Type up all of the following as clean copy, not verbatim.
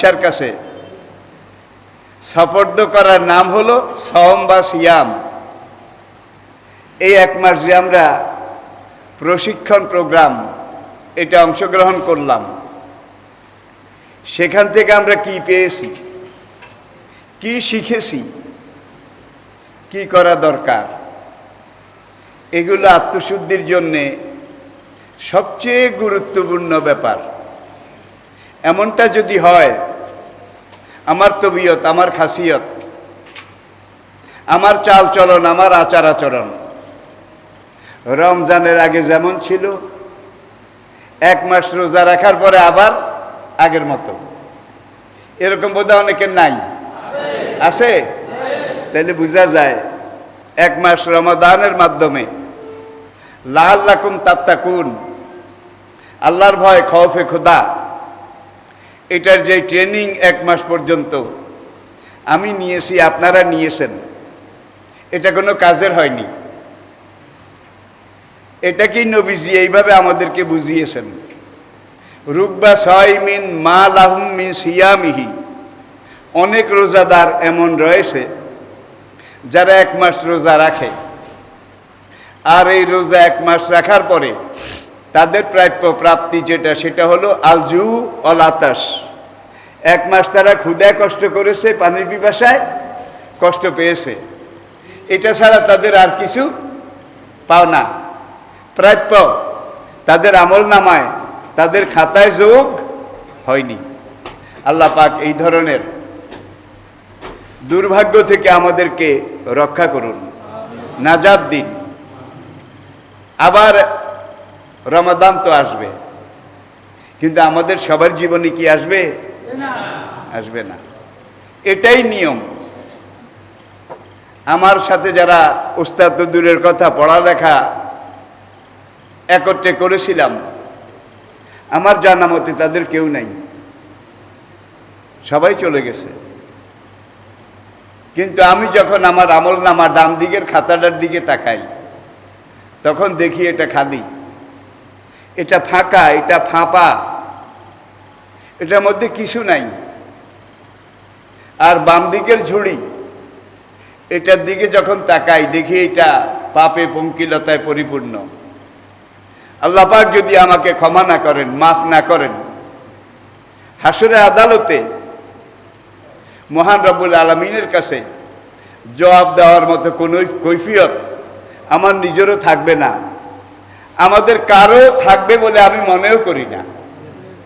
ঈশ্বর কাছে সপর্দ করার নাম হলো সওম বা সিয়াম। এই এক মাস যে আমরা প্রশিক্ষণ প্রোগ্রাম এটা অংশগ্রহণ করলাম, সেখান থেকে আমরা কি পেয়েছি, কি শিখেছি, কি করা দরকার, এগুলো আত্মশুদ্ধির জন্যে সবচেয়ে গুরুত্বপূর্ণ ব্যাপার। এমনটা যদি হয়, আমার তবিয়ত, আমার খাসিয়ত, আমার চাল চলন, আমার আচার আচরণ রমজানের আগে যেমন ছিল, এক মাস রোজা রাখার পরে আবার আগের মতো, এরকম বোধহয় অনেকের নাই, আছে? তাহলে বোঝা যায় এক মাস রমাদানের মাধ্যমে লাআল্লাকুম তাত্তাকুন, আল্লাহর ভয়, খৌফে খোদা, এটার যে ট্রেনিং এক মাস পর্যন্ত আমি নিয়েছি, আপনারা নিয়েছেন, এটা কোনো কাজের হয়নি। এটা কি নবীজি এইভাবে আমাদেরকে বুঝিয়েছেন, রুব্বা সাইমিন মা লাহুম মিন সিয়ামিহি। অনেক রোজাদার এমন রয়েছে যারা এক মাস রোজা রাখে, আর এই রোজা এক মাস রাখার পরে তাদের প্রাপ্য প্রাপ্তি যেটা, সেটা হলো আলজু অল আতাস। এক মাস তারা ক্ষুধায় কষ্ট করেছে, পানির পিপাসায় কষ্ট পেয়েছে, এটা ছাড়া তাদের আর কিছু পাও না। প্রাপ্য তাদের আমল নামায়, তাদের খাতায় যোগ হয়নি। আল্লাহ পাক এই ধরনের দুর্ভাগ্য থেকে আমাদেরকে রক্ষা করুন, নাজাত দিন। আবার রমাদান তো আসবে, কিন্তু আমাদের সবার জীবনে কি আসবে? আসবে না। এটাই নিয়ম। আমার সাথে যারা উস্তাদ তো দূরের কথা, পড়ালেখা একত্রে করেছিলাম, আমার জানা মতে তাদের কেউ নাই, সবাই চলে গেছে। কিন্তু আমি যখন আমার আমল নামা ডান দিকের খাতাটার দিকে তাকাই, তখন দেখি এটা খালি, এটা ফাঁকা, এটা ফাঁপা, এটার মধ্যে কিছু নাই। আর বাম দিকের ঝুড়ি, এটার দিকে যখন তাকাই দেখি এটা পাপে পঙ্কিলতায় পরিপূর্ণ। আল্লাহ পাক যদি আমাকে ক্ষমা না করেন, মাফ না করেন, হাসরের আদালতে মহান রব্বুল আলামিনের কাছে জবাব দেওয়ার মতো কোনো কৈফিয়ত আমার নিজেরও থাকবে না, আমাদের কারো থাকবে বলে আমি মনেও করি না।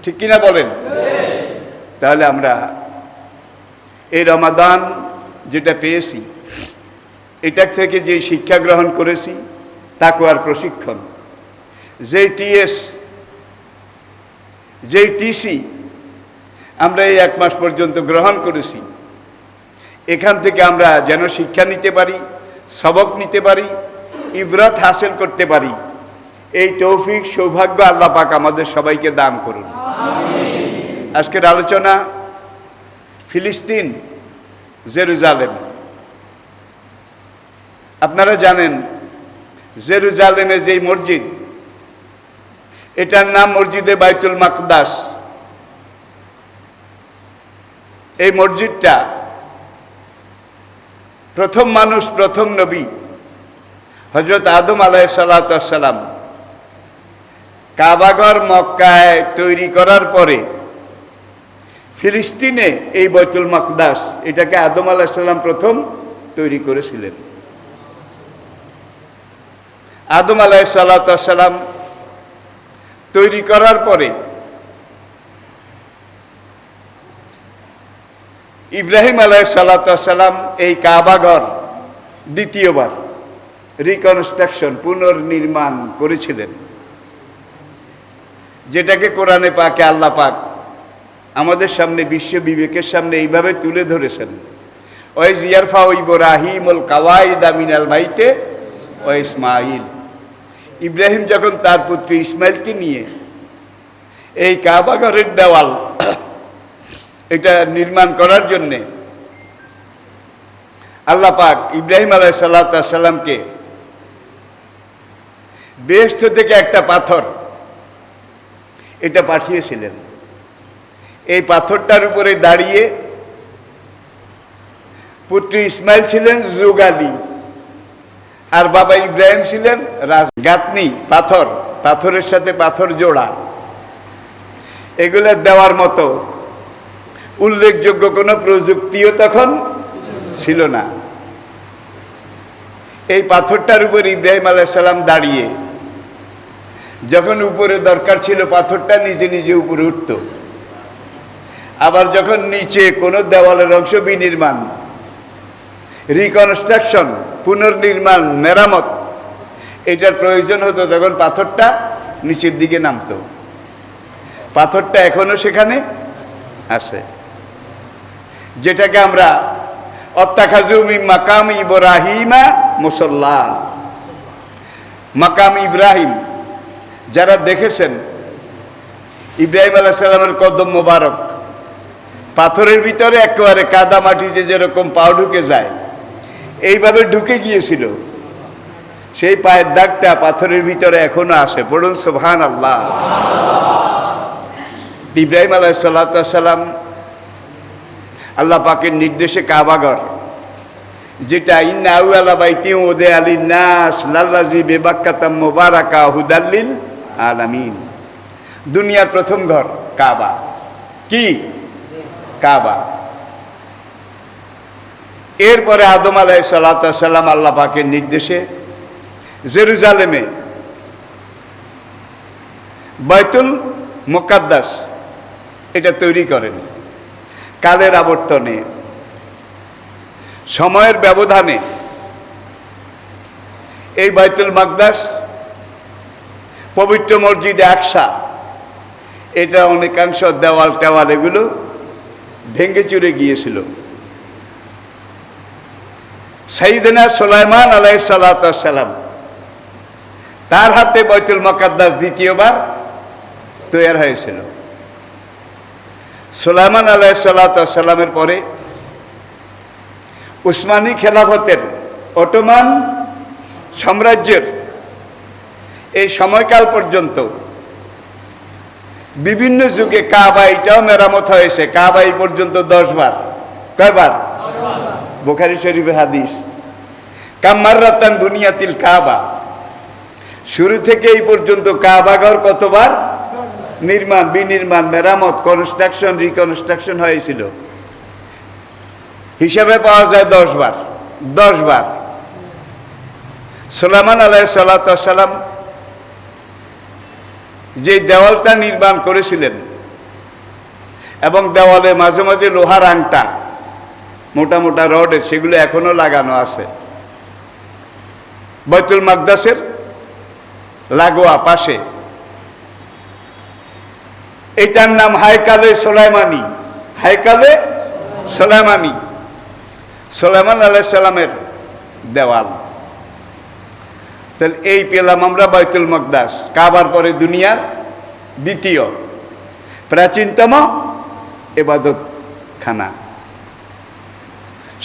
ঠিক কিনা বলেন? তাহলে আমরা এই রমাদান যেটা পেয়েছি, এটা থেকে যে শিক্ষা গ্রহণ করেছি, তাকওয়ার প্রশিক্ষণ, যে টিএস, যে টিসি আমরা এই এক মাস পর্যন্ত গ্রহণ করেছি, এখান থেকে আমরা যেন শিক্ষা নিতে পারি, সবক নিতে পারি, ইবরাত হাসিল করতে পারি, এই তৌফিক সৌভাগ্য আল্লাহ পাক আমাদের সবাইকে দান করুন। আজকের আলোচনা ফিলিস্তিন, জেরুজালেম। আপনারা জানেন জেরুজালেমে যেই মসজিদ, এটার নাম মসজিদে বাইতুল মাকদাস। এই মসজিদটা প্রথম মানুষ, প্রথম নবী হযরত আদম আলাইহিসসালাম কাবাঘর মক্কায় তৈরি করার পরে ফিলিস্তিনে এই বাইতুল মাকদাস, এটাকে আদম আলাইহিসসালাম প্রথম তৈরি করেছিলেন। আদম আলাইহিসসালাম তৈরি করার পরে ইব্রাহিম আলাইহিসসালাম এই কাবাঘর দ্বিতীয়বার রিকনস্ট্রাকশন, পুনর্নির্মাণ করেছিলেন, যেটাকে কোরআনে পাকে আল্লাহ পাক আমাদের সামনে, বিশ্ব বিবেকের সামনে এইভাবে তুলে ধরেছেন, ওয়াইজ ইয়ারফাউ ইব্রাহিমুল কাওয়াইদা মিনাল বাইতে ওয়া ইসমাঈল। ইব্রাহিম যখন তার পুত্র ইসমাইলকে নিয়ে এই কাবাঘরের দেওয়াল এটা নির্মাণ করার জন্যে আল্লাহ পাক ইব্রাহিম আলাইহিসসালামকে বেহেশত থেকে একটা পাথর এটা পাঠিয়েছিলেন। এই পাথরটার উপরে দাঁড়িয়ে পুত্র ইসমাইল ছিলেন যুগালি, আর বাবা ইব্রাহিম ছিলেন গাঁথনি, পাথর, পাথরের সাথে পাথর জোড়া। এগুলো দেওয়ার মতো উল্লেখযোগ্য কোনো প্রযুক্তিও তখন ছিল না। এই পাথরটার উপর ইব্রাহিম আলাইহিস সালাম দাঁড়িয়ে যখন উপরে দরকার ছিল পাথরটা নিজে নিজে উপরে উঠত, আবার যখন নিচে কোনো দেওয়ালের অংশ বিনির্মাণ, রিকনস্ট্রাকশন, পুনর্নির্মাণ, মেরামত এটার প্রয়োজন হতো, তখন পাথরটা নিচের দিকে নামতো। পাথরটা এখনো সেখানে আছে, যেটাকে আমরা অত্তাখাযু মিন মাকাম ইব্রাহিমা মুসাল্লা, মাকাম ইব্রাহিম যারা দেখেছেন, ইব্রাহিম আলাইহিস সালামের কদম মোবারক পাথরের ভিতরে একেবারে কাদা মাটিতে যেরকম পা ঢুকে যায়, এইভাবে ঢুকে গিয়েছিল। সেই পায়ের দাগটা পাথরের ভিতরে এখনো আছে। পড়ুন সুবহানাল্লাহ। ইব্রাহিম আলাইহিস সালাম আল্লাহ পাকের নির্দেশে কাবাঘর, যেটা ইন্না আউয়ালা বাইতিন উযিআ লিন-নাস লাল্লাযী বিবাক্কাতা মুবারাকা হুদাল লিল আলামিন, দুনিয়ার প্রথম ঘর কাবা। কি কাবা? এরপরে আদম আলাইহিস সালাম আল্লাহ পাকের নির্দেশে জেরুজালেমে বাইতুল মুকাদ্দাস এটা তৈরি করেন। কালের আবর্তনে, সময়ের ব্যবধানে এই বাইতুল মাকদাস, পবিত্র মসজিদে আকসা, এটা অনেকাংশ দেওয়াল টেওয়াল এগুলো ভেঙে চুরে গিয়েছিল। সাইয়েদনা সুলাইমান আলাইহিস সালাম তার হাতে বাইতুল মুকাদ্দাস দ্বিতীয়বার তৈরি হয়েছিল। সুলাইমান আলাইহিস সালামের পরে উসমানী খেলাফতের, অটোমান সাম্রাজ্যের এই সময়কাল পর্যন্ত বিভিন্ন যুগে কাবা এটাও মেরামত হয়েছে। কাবা এই পর্যন্ত 10 বার। কয়বার? বুখারী শরীফের হাদিস, কাম মাররাতান বুনিয়াতিল কাবা, শুরু থেকে এই পর্যন্ত কাবাঘর কতবার নির্মাণ, বিনির্মাণ, মেরামত, কনস্ট্রাকশন, রিকনস্ট্রাকশন হয়েছিল। হিসাবে পাওয়া যায় 10 বার। 10 বার। সুলাইমান আলাইহিস সালাম যে দেওয়ালটা নির্মাণ করেছিলেন, এবং দেওয়ালে মাঝে মাঝে লোহার আংটা, মোটা মোটা রডের, সেগুলো এখনো লাগানো আছে বাইতুল মাকদাসের লাগোয়া পাশে। এটার নাম হায়কালে সুলাইমানি। হায়কালে সুলাইমানি, সুলাইমান আলাইহিস সালামের দেওয়াল। তাহলে এই পেলাম আমরা বাইতুল মাকদাস, কাবার পরে দুনিয়ার দ্বিতীয় প্রাচীনতম ইবাদতখানা।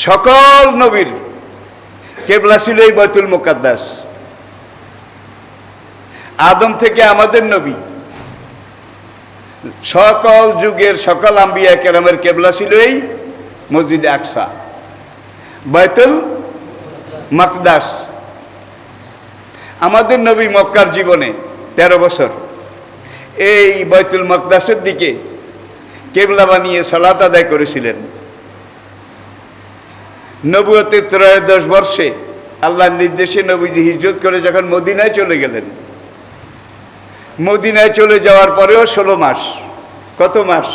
সকল নবীর কিবলা ছিল এই বাইতুল মুকাদ্দাস। আদম থেকে আমাদের নবী, সকল যুগের সকল আম্বিয়া কেরামের কিবলা ছিল এই মসজিদে আকসা, বাইতুল মাকদাস। আমাদের নবী মক্কার জীবনে 13 বছর এই বাইতুল মাকদাসের দিকে কিবলা বানিয়ে সালাত আদায় করেছিলেন। নবুয়তের 13 বর্ষে আল্লাহর নির্দেশে নবীজি হিজরত করে যখন মদিনায় চলে গেলেন, মদিনায় চলে যাওয়ার পরেও 16 মাস। কত মাস?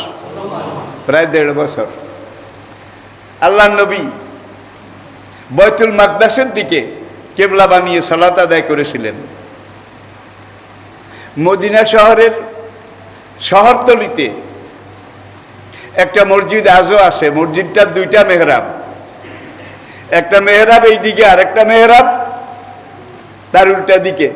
প্রায় 1.5 বছর আল্লাহর নবী বাইতুল মাকদাসের দিকে কিবলা বানিয়ে সালাত আদায় করেছিলেন। মদিনা শহরের শহরতলিতে একটা মসজিদ আজও আছে। মসজিদটার 2টা মেহরাব, একটা মেহরাব এই দিকে আর একটা মেহরাব তার উল্টা দিকে।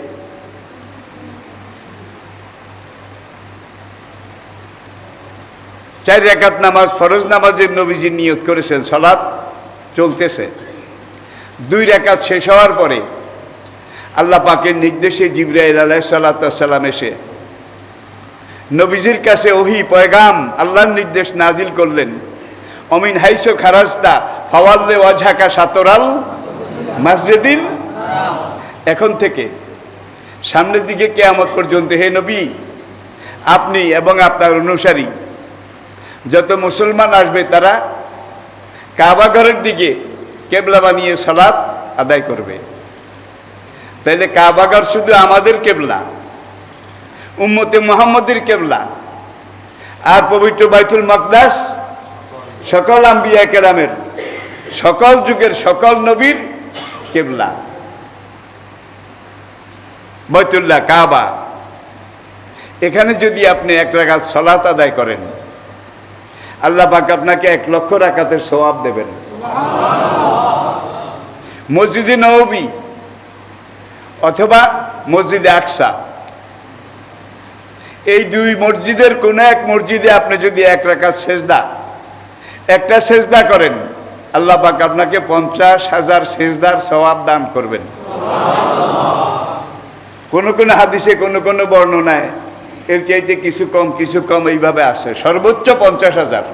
চার রাকাত নামাজ, ফরজ নামাজের নবীজি নিয়ত করেছেন, সালাত চলতেছে। 2 রাকাত শেষ হওয়ার পরে আল্লাহ পাকের নির্দেশে জিবরাইল আলাইহিস সালাম এসে নবীজির কাছে ওহী পয়গাম আল্লাহর নির্দেশ নাজিল করলেন, অমিন হাইসো খারাজতা ফাওয়াল্লে ওয়াজহাকা শাতরাল মসজিদিল। এখন থেকে সামনের দিকে কিয়ামত পর্যন্ত হে নবী, আপনি এবং আপনার অনুসারী যত মুসলমান আসবে তারা কাবা ঘরের দিকে কেবলা বানিয়ে সালাত আদায় করবে। তাইলে কাবা ঘর শুধু আমাদের কেবলা, উম্মতে মুহাম্মদের কেবলা, আর পবিত্র বাইতুল মাকদাস সকল আম্বিয়া কেরামের, সকল যুগের সকল নবীর কেবলা। বাইতুল্লাহ কাবা, এখানে যদি আপনি 1 রাকাত সালাত আদায় করেন, আল্লাহ পাক আপনাকে 1 লক্ষ রাকাতের সওয়াব দেবেন। মসজিদে নববী অথবা মসজিদে আকসা, এই দুই মসজিদের কোন এক মসজিদে আপনি যদি 1 রাকাত সেজদা, একটা সেজদা করেন, আল্লাহ পাক আপনাকে 50,000 সেজদার সওয়াব দান করবেন। কোন কোন হাদিসে কোন কোন বর্ণনায় এর চাইতে কিছু কম এইভাবে আসে, সর্বোচ্চ 50,000।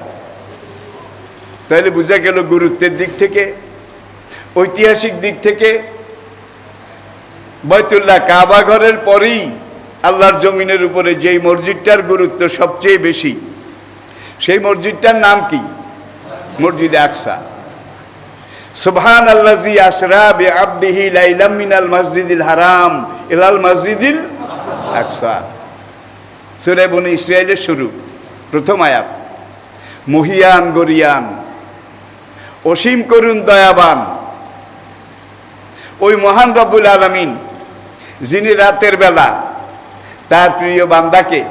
তাহলে বোঝা গেল গুরুত্বের দিক থেকে, ঐতিহাসিক দিক থেকে বাইতুল্লাহ কাবা ঘরের পরেই আল্লাহর জমিনের উপরে যেই মসজিদটার গুরুত্ব সবচেয়ে বেশি, সেই মসজিদটার নাম কি? মসজিদে আকসা। সুবহানাল্লাযী আসরা বিআবদিহি লাইলাম মিনাল মসজিদিল হারাম ইলাল মসজিদিল আকসা। সূরা বনী ইসরাঈলের শুরু, প্রথম আয়াত। মহিয়ান গরিয়ান, অসীম করুণ দয়াবান ওই মহান রব্বুল আলামিন, যিনি রাতের বেলা তার প্রিয় বান্দাকে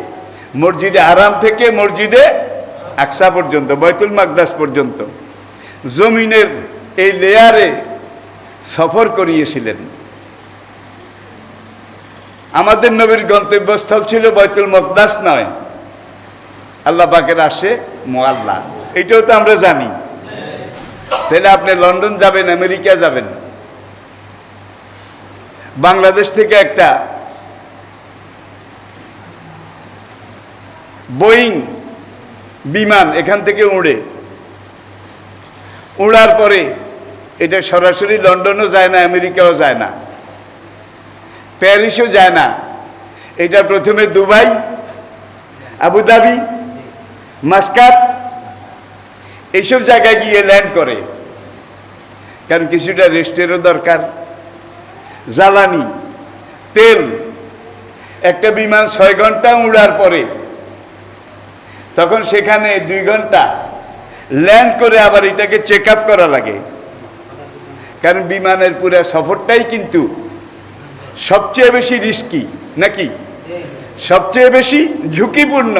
মসজিদে হারাম থেকে মসজিদে আকসা পর্যন্ত, বাইতুল মাকদাস পর্যন্ত জমিনের এই লেয়ারে সফর করিয়েছিলেন। আমাদের নবীর গন্তব্যস্থল ছিল বাইতুল মাকদাস নয়, আল্লাহ পাকের আরশে মুআল্লা। এটাও তো আমরা জানি। তাহলে আপনি লন্ডন যাবেন, আমেরিকা যাবেন, বাংলাদেশ থেকে একটা বোয়িং বিমান এখান থেকে উড়ার পরে এটা সরাসরি লন্ডনও যায় না, আমেরিকাও যায় না, প্যারিসও যায় না। এটা প্রথমে দুবাই, আবুধাবি, মাস্কাট এইসব জায়গায় গিয়ে ল্যান্ড করে, কারণ কিছুটা রেস্টেরও দরকার, জ্বালানি, তেল। একটা বিমান 6 ঘন্টা উড়ার পরে তখন সেখানে 2 ঘন্টা ল্যান্ড করে আবার এটাকে চেক আপ করা লাগে, কারণ বিমানের পুরো সফরটাই কিন্তু সবচেয়ে বেশি রিস্কি, নাকি সবচেয়ে বেশি ঝুঁকিপূর্ণ,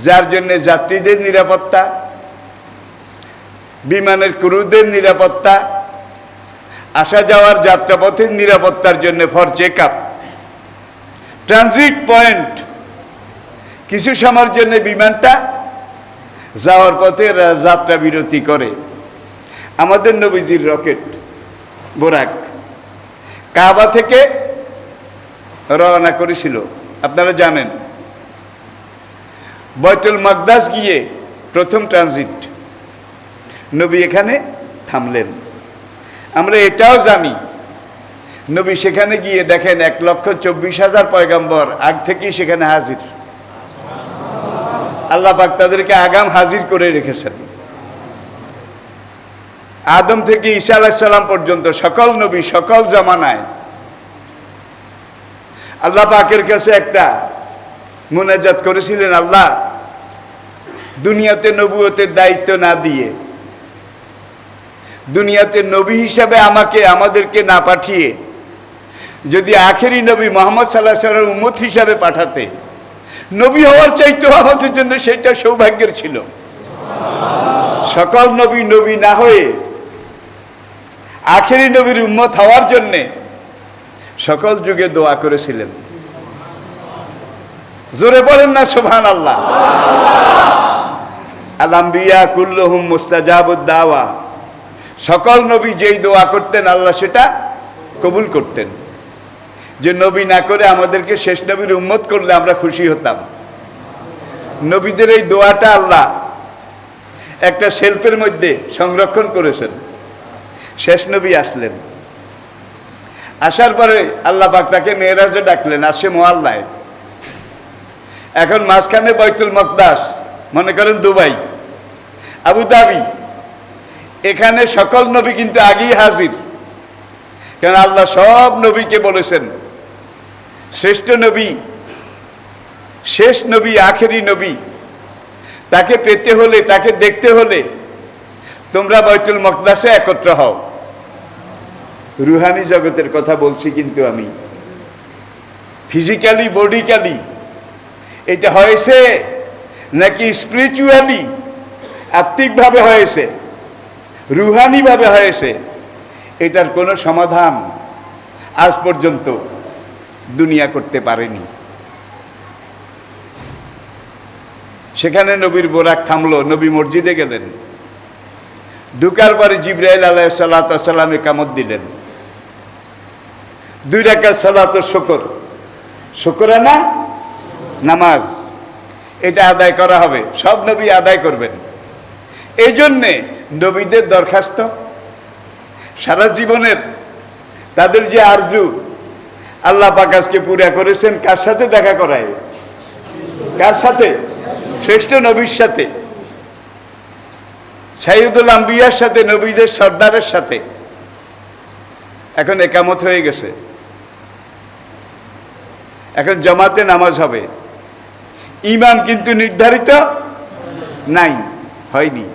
যার জন্য যাত্রীদের নিরাপত্তা, বিমানের ক্রুদের নিরাপত্তা, আসা যাওয়ার যাত্রাপথের নিরাপত্তার জন্য for check up, transit point, কিছু সময়ের জন্য বিমানটা যাওয়ার পথে যাত্রা বিরতি করে। আমাদের নবীজির রকেট বোরাক কাবা থেকে রওনা করেছিল, আপনারা জানেন। বাইতুল মাকদাস গিয়ে প্রথম ট্রানজিট, নবী এখানে থামলেন। আমরা এটাও জানি, নবী সেখানে গিয়ে দেখেন 1,24,000 পয়গম্বর আগ থেকেই সেখানে হাজির। আল্লাহ পাক তাদেরকে আগাম হাজির করে রেখেছেন। আদম থেকে ঈসা আলাইহিস সালাম পর্যন্ত সকল নবী সকল জামানায় আল্লাহ পাকের কাছে একটা মুনাজাত করেছিলেন, আল্লাহ দুনিয়াতে নবুয়তের দায়িত্ব না দিয়ে, দুনিয়াতে নবী হিসাবে আমাদেরকে না পাঠিয়ে যদি আখেরি নবী মুহাম্মদ সাল্লাল্লাহু আলাইহি ওয়াসাল্লামের উম্মত হিসাবে পাঠাতে, নবী হওয়ার চাইতে আমাদের জন্য সেটা সৌভাগ্যের ছিল। সকল নবী না হয়ে আখেরি নবীর উম্মত হওয়ার জন্য সকল যুগে দোয়া করেছিলেন। জোরে বলেন না সুবহানাল্লাহ। আল আম্বিয়া কুল্লুহুম মুস্তাজাবুদ দাওয়া, সকল নবী যেই দোয়া করতেন আল্লাহ সেটা কবুল করতেন। যে নবী না করে আমাদেরকে শেষ নবীর উম্মত করলে আমরা খুশি হতাম। নবীদের এই দোয়াটা আল্লাহ একটা শেলফের মধ্যে সংরক্ষণ করেছেন। শেষ নবী আসলেন, আসার পরে আল্লাহ পাক তাকে মেরাজে ডাকলেন, আসে মোয়াল্লায়। এখন মাঝখানে বাইতুল মকদাস, মনে করেন দুবাই, আবুধাবি, এখানে সকল নবী কিন্তু আগেই হাজির। কারণ আল্লাহ সব নবীকে বলেছেন শ্রেষ্ঠ নবী, শেষ নবী, আখেরি নবী, তাকে পেতে হলে, তাকে দেখতে হলে তোমরা বাইতুল মকদাসে একত্র হও। রুহানি জগতের কথা বলছি কিন্তু আমি, ফিজিক্যালি, বডিক্যালি এটা হয়েছে নাকি স্পিরিচুয়ালি, আত্মিকভাবে হয়েছে, রুহানিভাবে হয়েছে, এটার কোনো সমাধান আজ পর্যন্ত দুনিয়া করতে পারেনি। সেখানে নবীর বোরাক থামলো, নবী মসজিদে গেলেন। ঢুকার পরে জিবরাইল আলাইহিস সালাতু ওয়াস সালাম ইকামত দিলেন। 2 রাকাত সালাত শুকর, শুকরানা নামাজ, এটা আদায় করা হবে, সব নবী আদায় করবেন। এই জন্যে নবীদের দরখাস্ত সারা জীবনের, তাদের যে আরজু আল্লাহ পাক আজকে পুরা করেছেন। কার সাথে দেখা করায়? কার সাথে? শ্রেষ্ঠ নবীর সাথে, সাইয়্যিদুল আম্বিয়ার সাথে, নবীদের সর্দারের সাথে। এখন একামত হয়ে গেছে, এখন জামাতে নামাজ হবে। ইমাম কিন্তু নির্ধারিত নাই, হয়নি।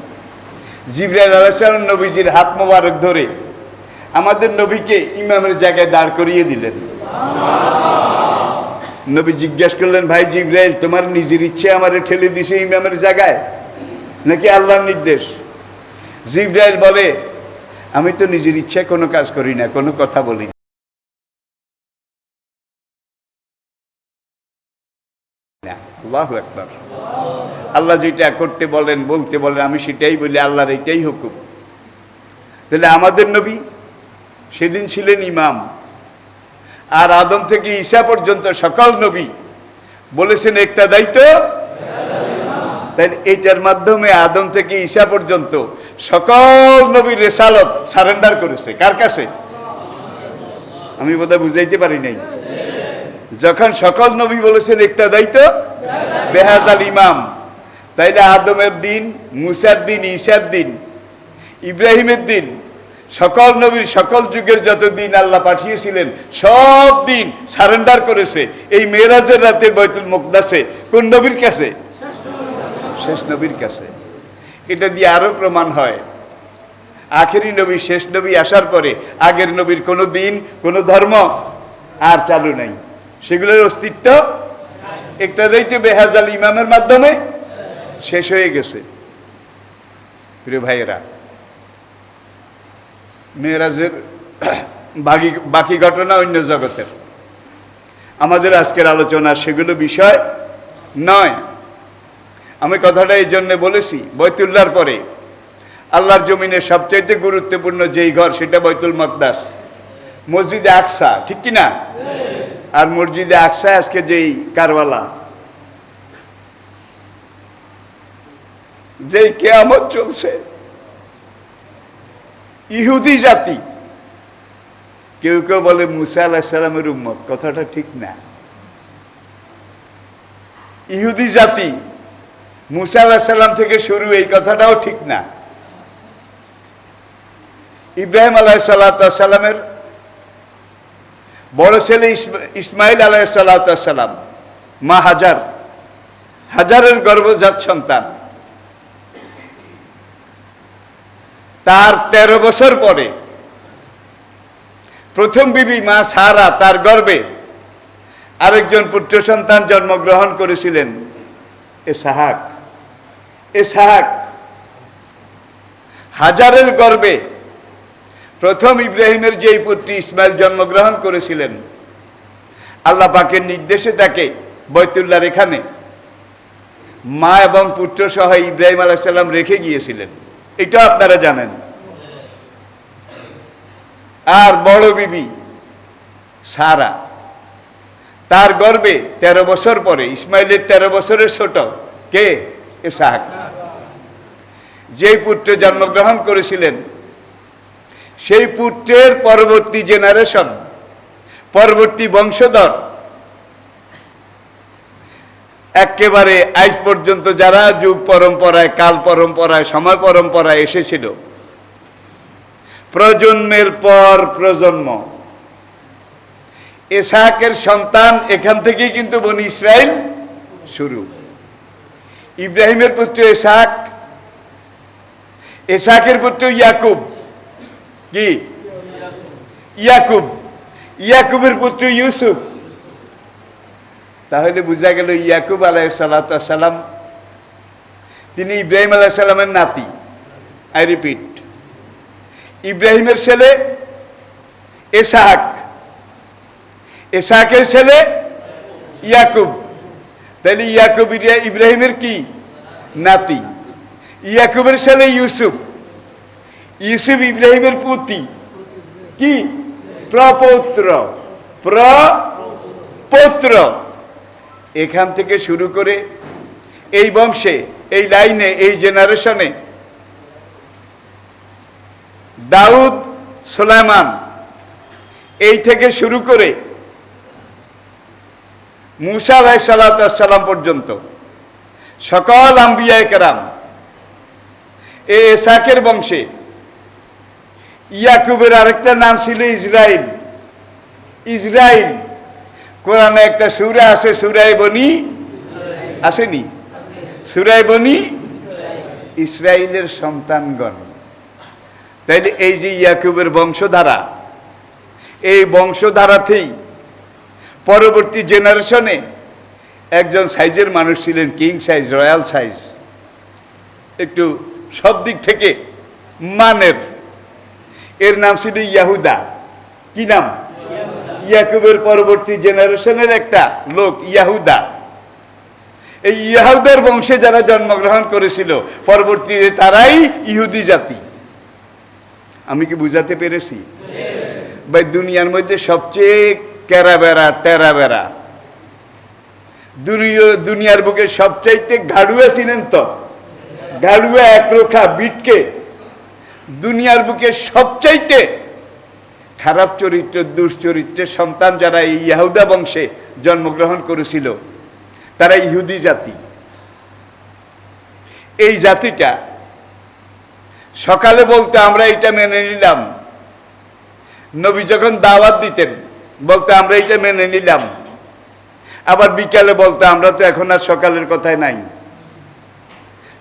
জিবরাইল আলাইহিস সালাম নবীজির হাত মোবারক ধরে আমাদের নবীকে ইমামের জায়গায় দাঁড় করিয়ে দিলেন। নবী জিজ্ঞেস করলেন, ভাই জিবরাইল, তোমার নিজের ইচ্ছে আমারে ঠেলে দিছে ইমামের জায়গায় নাকি আল্লাহর নির্দেশ? জিবরাইল বলে, আমি তো নিজের ইচ্ছায় কোনো কাজ করি না, কোনো কথা বলি না। আল্লাহু আকবার। আল্লাহ যেটা করতে বলেন, বলতে বলেন, আমি সেটাই বলি, আল্লাহর এটাই হুকুম। তাহলে আমাদের নবী সেদিন ছিলেন ইমাম, আর আদম থেকে ঈসা পর্যন্ত সকল নবী বলেছেন একটা দায়িত্ব। তাই এটার মাধ্যমে আদম থেকে ঈসা পর্যন্ত সকল নবীর রিসালাত সারেন্ডার করেছে কার কাছে? আমি বোধহয় বুঝাইতে পারি নাই। যখন সকল নবী বলেছেন একটা দায়িত্ব বেহাজাল ইমাম, তাইলে আদমের দিন, মুসার দিন, ঈসার দিন, ইব্রাহিমের দিন, সকল নবীর সকল যুগের যত দিন আল্লাহ পাঠিয়েছিলেন সব দিন সারেন্ডার করেছে এই মেরাজের রাতের বাইতুল মুকদ্দাসে। কোন নবীর কাছে? শেষ নবীর কাছে। এটা দিয়ে আরো প্রমাণ হয় আখেরি নবী, শেষ নবী আসার পরে আগের নবীর কোনো দিন, কোনো ধর্ম আর চালু নাই, সেগুলোর অস্তিত্ব একটা দায়িত্ব বেহাজাল ইমামের মাধ্যমে শেষ হয়ে গেছে। প্রিয় ভাইয়েরা, মেরাজের বাকি ঘটনা অন্য জগতের, আমাদের আজকের আলোচনা সেগুলো বিষয় নয়। আমি কথাটা এই জন্য বলেছি, বাইতুল্লাহর পরে আল্লাহর জমিনে সবচাইতে গুরুত্বপূর্ণ যেই ঘর সেটা বাইতুল মকদাস, মসজিদে আকসা, ঠিক কিনা? আর মসজিদে আকসা আজকে যেই কারবালা, যেই কিয়ামত চলছে, ইহুদি জাতি, কেউ কেউ বলে মুসা আলাইহিস সালামের উম্মত, কথাটা ঠিক না। ইহুদি জাতি মুসা আলাইহিস সালাম থেকে শুরু, এই কথাটাও ঠিক না। ইব্রাহিম আলাইহিস সালামের বড় ছেলে ইসমাইল আলাইহিস সালাম, মা হাজার, হাজারের গর্ভজাত সন্তান, তার 13 বছর পরে প্রথম বিবি মা সারা তার গর্ভে আরেকজন পুত্র সন্তান জন্মগ্রহণ করেছিলেন, ইসহাক। ইসহাক হাজারের গর্ভে প্রথম ইব্রাহিমের যেই পুত্র ইসমাইল জন্মগ্রহণ করেছিলেন, আল্লাহ পাকের নির্দেশে তাকে বাইতুল্লাহর এখানে মা এবং পুত্র সহ ইব্রাহিম আলাইহিস সালাম রেখে গিয়েছিলেন, এটা আপনারা জানেন। আর বড় বিবি সারা, তার গর্ভে 13 বছর পরে, ইসমাইলের 13 বছরের ছোট কে? ইসহাক। যেই পুত্রে জন্মগ্রহণ করেছিলেন সেই পুত্রের পরবর্তী জেনারেশন, পরবর্তী বংশধর, একেবারে আজ পর্যন্ত যারা যুগ পরম্পরায়, কাল পরম্পরায়, সময় পরম্পরায় এসেছিল, প্রজন্মের পর প্রজন্ম, ইসহাকের সন্তান, এখান থেকেই কিন্তু বনি ইসরাইল শুরু। ইব্রাহিমের পুত্র ইসহাক, ইসহাকের পুত্র ইয়াকুব, কি? ইয়াকুব, ইয়াকুবের পুত্র ইউসুফ। তাহলে বোঝা গেল ইয়াকুব আলাইহিসসালাম তিনি ইব্রাহিম আলাইহিসসালামের নাতি। আই রিপিট, ইব্রাহিমের ছেলে ইসহাক, ইসহাকের ছেলে ইয়াকুব। তাহলে ইয়াকুব ইব্রাহিমের কি? নাতি। ইয়াকুবের ছেলে ইউসুফ, ইউসুফ ইব্রাহিমের পুতি, কি? প্রপৌত্র, প্রপৌত্র। এখান থেকে শুরু করে এই বংশে, এই লাইনে, এই জেনারেশনে দাউদ, সুলাইমান, এই থেকে শুরু করে মুসা আলাইহিসসালাম পর্যন্ত সকল আম্বিয়া কেরাম এই ইসহাকের বংশে। ইয়াকুবের আরেকটা নাম ছিল ইসরাইল। ইসরাইল, কোরআনে একটা সূরা আছে, সূরা বনি, আসেনি? সূরা বনি ইসরাইলের সন্তানগণ। তাইলে এই যে ইয়াকুবের বংশধারা, এই বংশধারাতেই পরবর্তী জেনারেশনে একজন সাইজের মানুষ ছিলেন, কিং সাইজ, রয়্যাল সাইজ, একটু সব দিক থেকে মানের। এর নাম ছিল ইয়াহুদা। কি নাম? ইয়াকুবের পরবর্তী জেনারেশনের একটা লোক ইয়াহুদা। এই ইয়াহুদার বংশে যারা জন্মগ্রহণ করেছিল পরবর্তীতে তারাই ইহুদি জাতি। আমি কি বুঝাতে পেরেছি ভাই? দুনিয়ার মধ্যে সবচেয়ে ক্যারাবেরা, টেরাবেরা, দুনিয়ার বুকে সবচাইতে ঘাড়ুয়া ছিলেন তো, ঘাড়ুয়া একরোখা বিটকে, দুনিয়ার বুকে সবচাইতে খারাপ চরিত্র, দুশ্চরিত্রের সন্তান যারা এই ইয়াহুদা বংশে জন্মগ্রহণ করেছিল তারা ইহুদি জাতি। এই জাতিটা সকালে বলতে আমরা এটা মেনে নিলাম, নবী যখন দাওয়াত দিতেন বলতে আমরা এটা মেনে নিলাম, আবার বিকালে বলতে আমরা তো এখন আর সকালের কথায় নাই।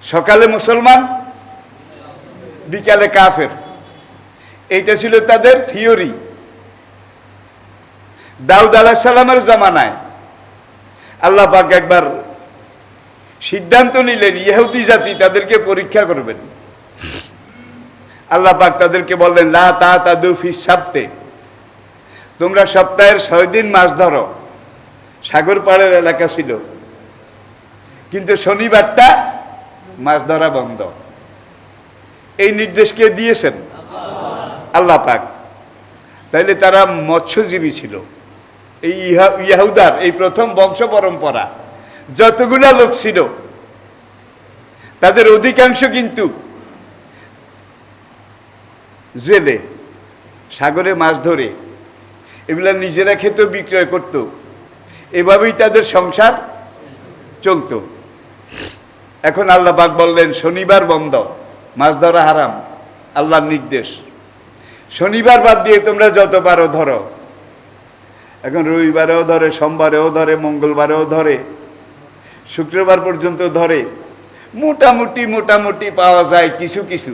সকালে মুসলমান, বিকালে কাফের, এইটা ছিল তাদের থিওরি। দাউদ আলাইহিসসালামের জামানায় আল্লাহ পাক একবার সিদ্ধান্ত নিলেন ইহুদি জাতি তাদেরকে পরীক্ষা করবেন। আল্লাহ পাক তাদেরকে বললেন, লা তা'তাদু ফিস সাবতে, তোমরা সপ্তাহের 6 দিন মাছ ধরো। সাগর পাড়ের এলাকা ছিল, কিন্তু শনিবারটা মাছ ধরা বন্ধ। এই নির্দেশ কে দিয়েছেন? আল্লাহ পাক। তাইলে তারা মৎস্যজীবী ছিল। এই ইয়াহুদার এই প্রথম বংশ পরম্পরা যতগুলা লোক ছিল তাদের অধিকাংশ কিন্তু জেলে, সাগরে মাছ ধরে এগুলা নিজেরা খেত, বিক্রয় করত, এভাবেই তাদের সংসার চলত। এখন আল্লাহ পাক বললেন শনিবার বন্ধ, মাছ ধরা হারাম, আল্লাহর নির্দেশ। শনিবার বাদ দিয়ে তোমরা যত পারো ধরো। এখন রবিবারেও ধরে, সোমবারেও ধরে, মঙ্গলবারেও ধরে, শুক্রবার পর্যন্ত ধরে, মোটামুটি পাওয়া যায় কিছু কিছু।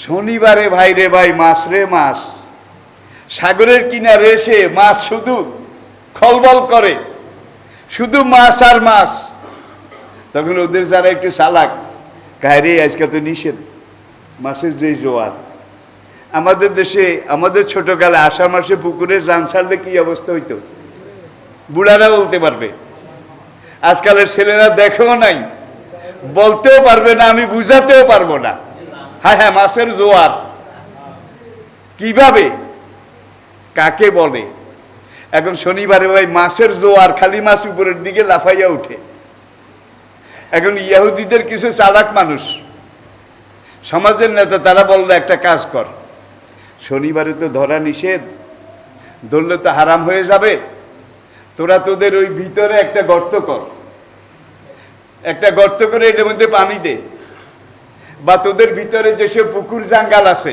শনিবারে ভাই রে ভাই, মাছ রে মাছ, সাগরের কিনারে এসে মাছ শুধু খলবল করে, শুধু মাছ আর মাছ। তখন ওদের যারা একটু চালাক, কায়রে আজকে তো নিষেধ, মাছের যে জোয়ার। আমাদের দেশে, আমাদের ছোটকালে আষাঢ় মাসে পুকুরে জান ছাড়লে কি অবস্থা হইতো বুড়ারা বলতে পারবে। আজকালের ছেলেরা দেখেও নাই, বলতেও পারবে না, আমি বুঝাতেও পারবো না। হ্যাঁ হ্যাঁ, মাছের জোয়ার কিভাবে, কাকে বলে? এখন শনিবারে ভাই মাছের জোয়ার, খালি মাছ উপরের দিকে লাফাইয়া উঠে। এখন ইহুদিদের কিছু চালাক মানুষ, সমাজের নেতা, তারা বললো একটা কাজ কর, শনিবারে তো ধরা নিষেধ, ধরলে তো হারাম হয়ে যাবে, তোরা তোদের ওই ভিতরে একটা গর্ত কর, একটা গর্ত করে এর মধ্যে পানি দে, বা তোদের ভিতরে যেসব পুকুর জাঙ্গাল আছে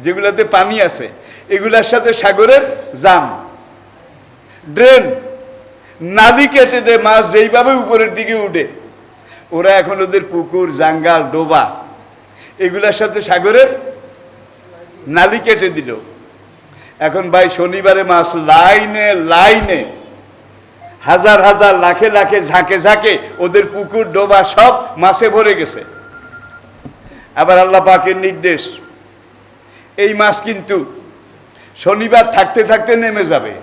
যেগুলোতে পানি আছে এগুলার সাথে সাগরের জাম, ড্রেন, নালি কেটে দে, মাছ যেইভাবে উপরের দিকে উঠে। ওরা এখন ওদের পুকুর জাঙ্গাল ডোবা এগুলার সাথে সাগরের নালি কেটে দিল। এখন ভাই শনিবারে মাছ লাইনে লাইনে, হাজার হাজার লাখে লাখে ঝাঁকে ঝাঁকে ওদের পুকুর ডোবা সব মাছে ভরে গেছে। আবার আল্লাহ পাকের নির্দেশ, এই মাছ কিন্তু শনিবার থাকতে থাকতে নেমে যাবে।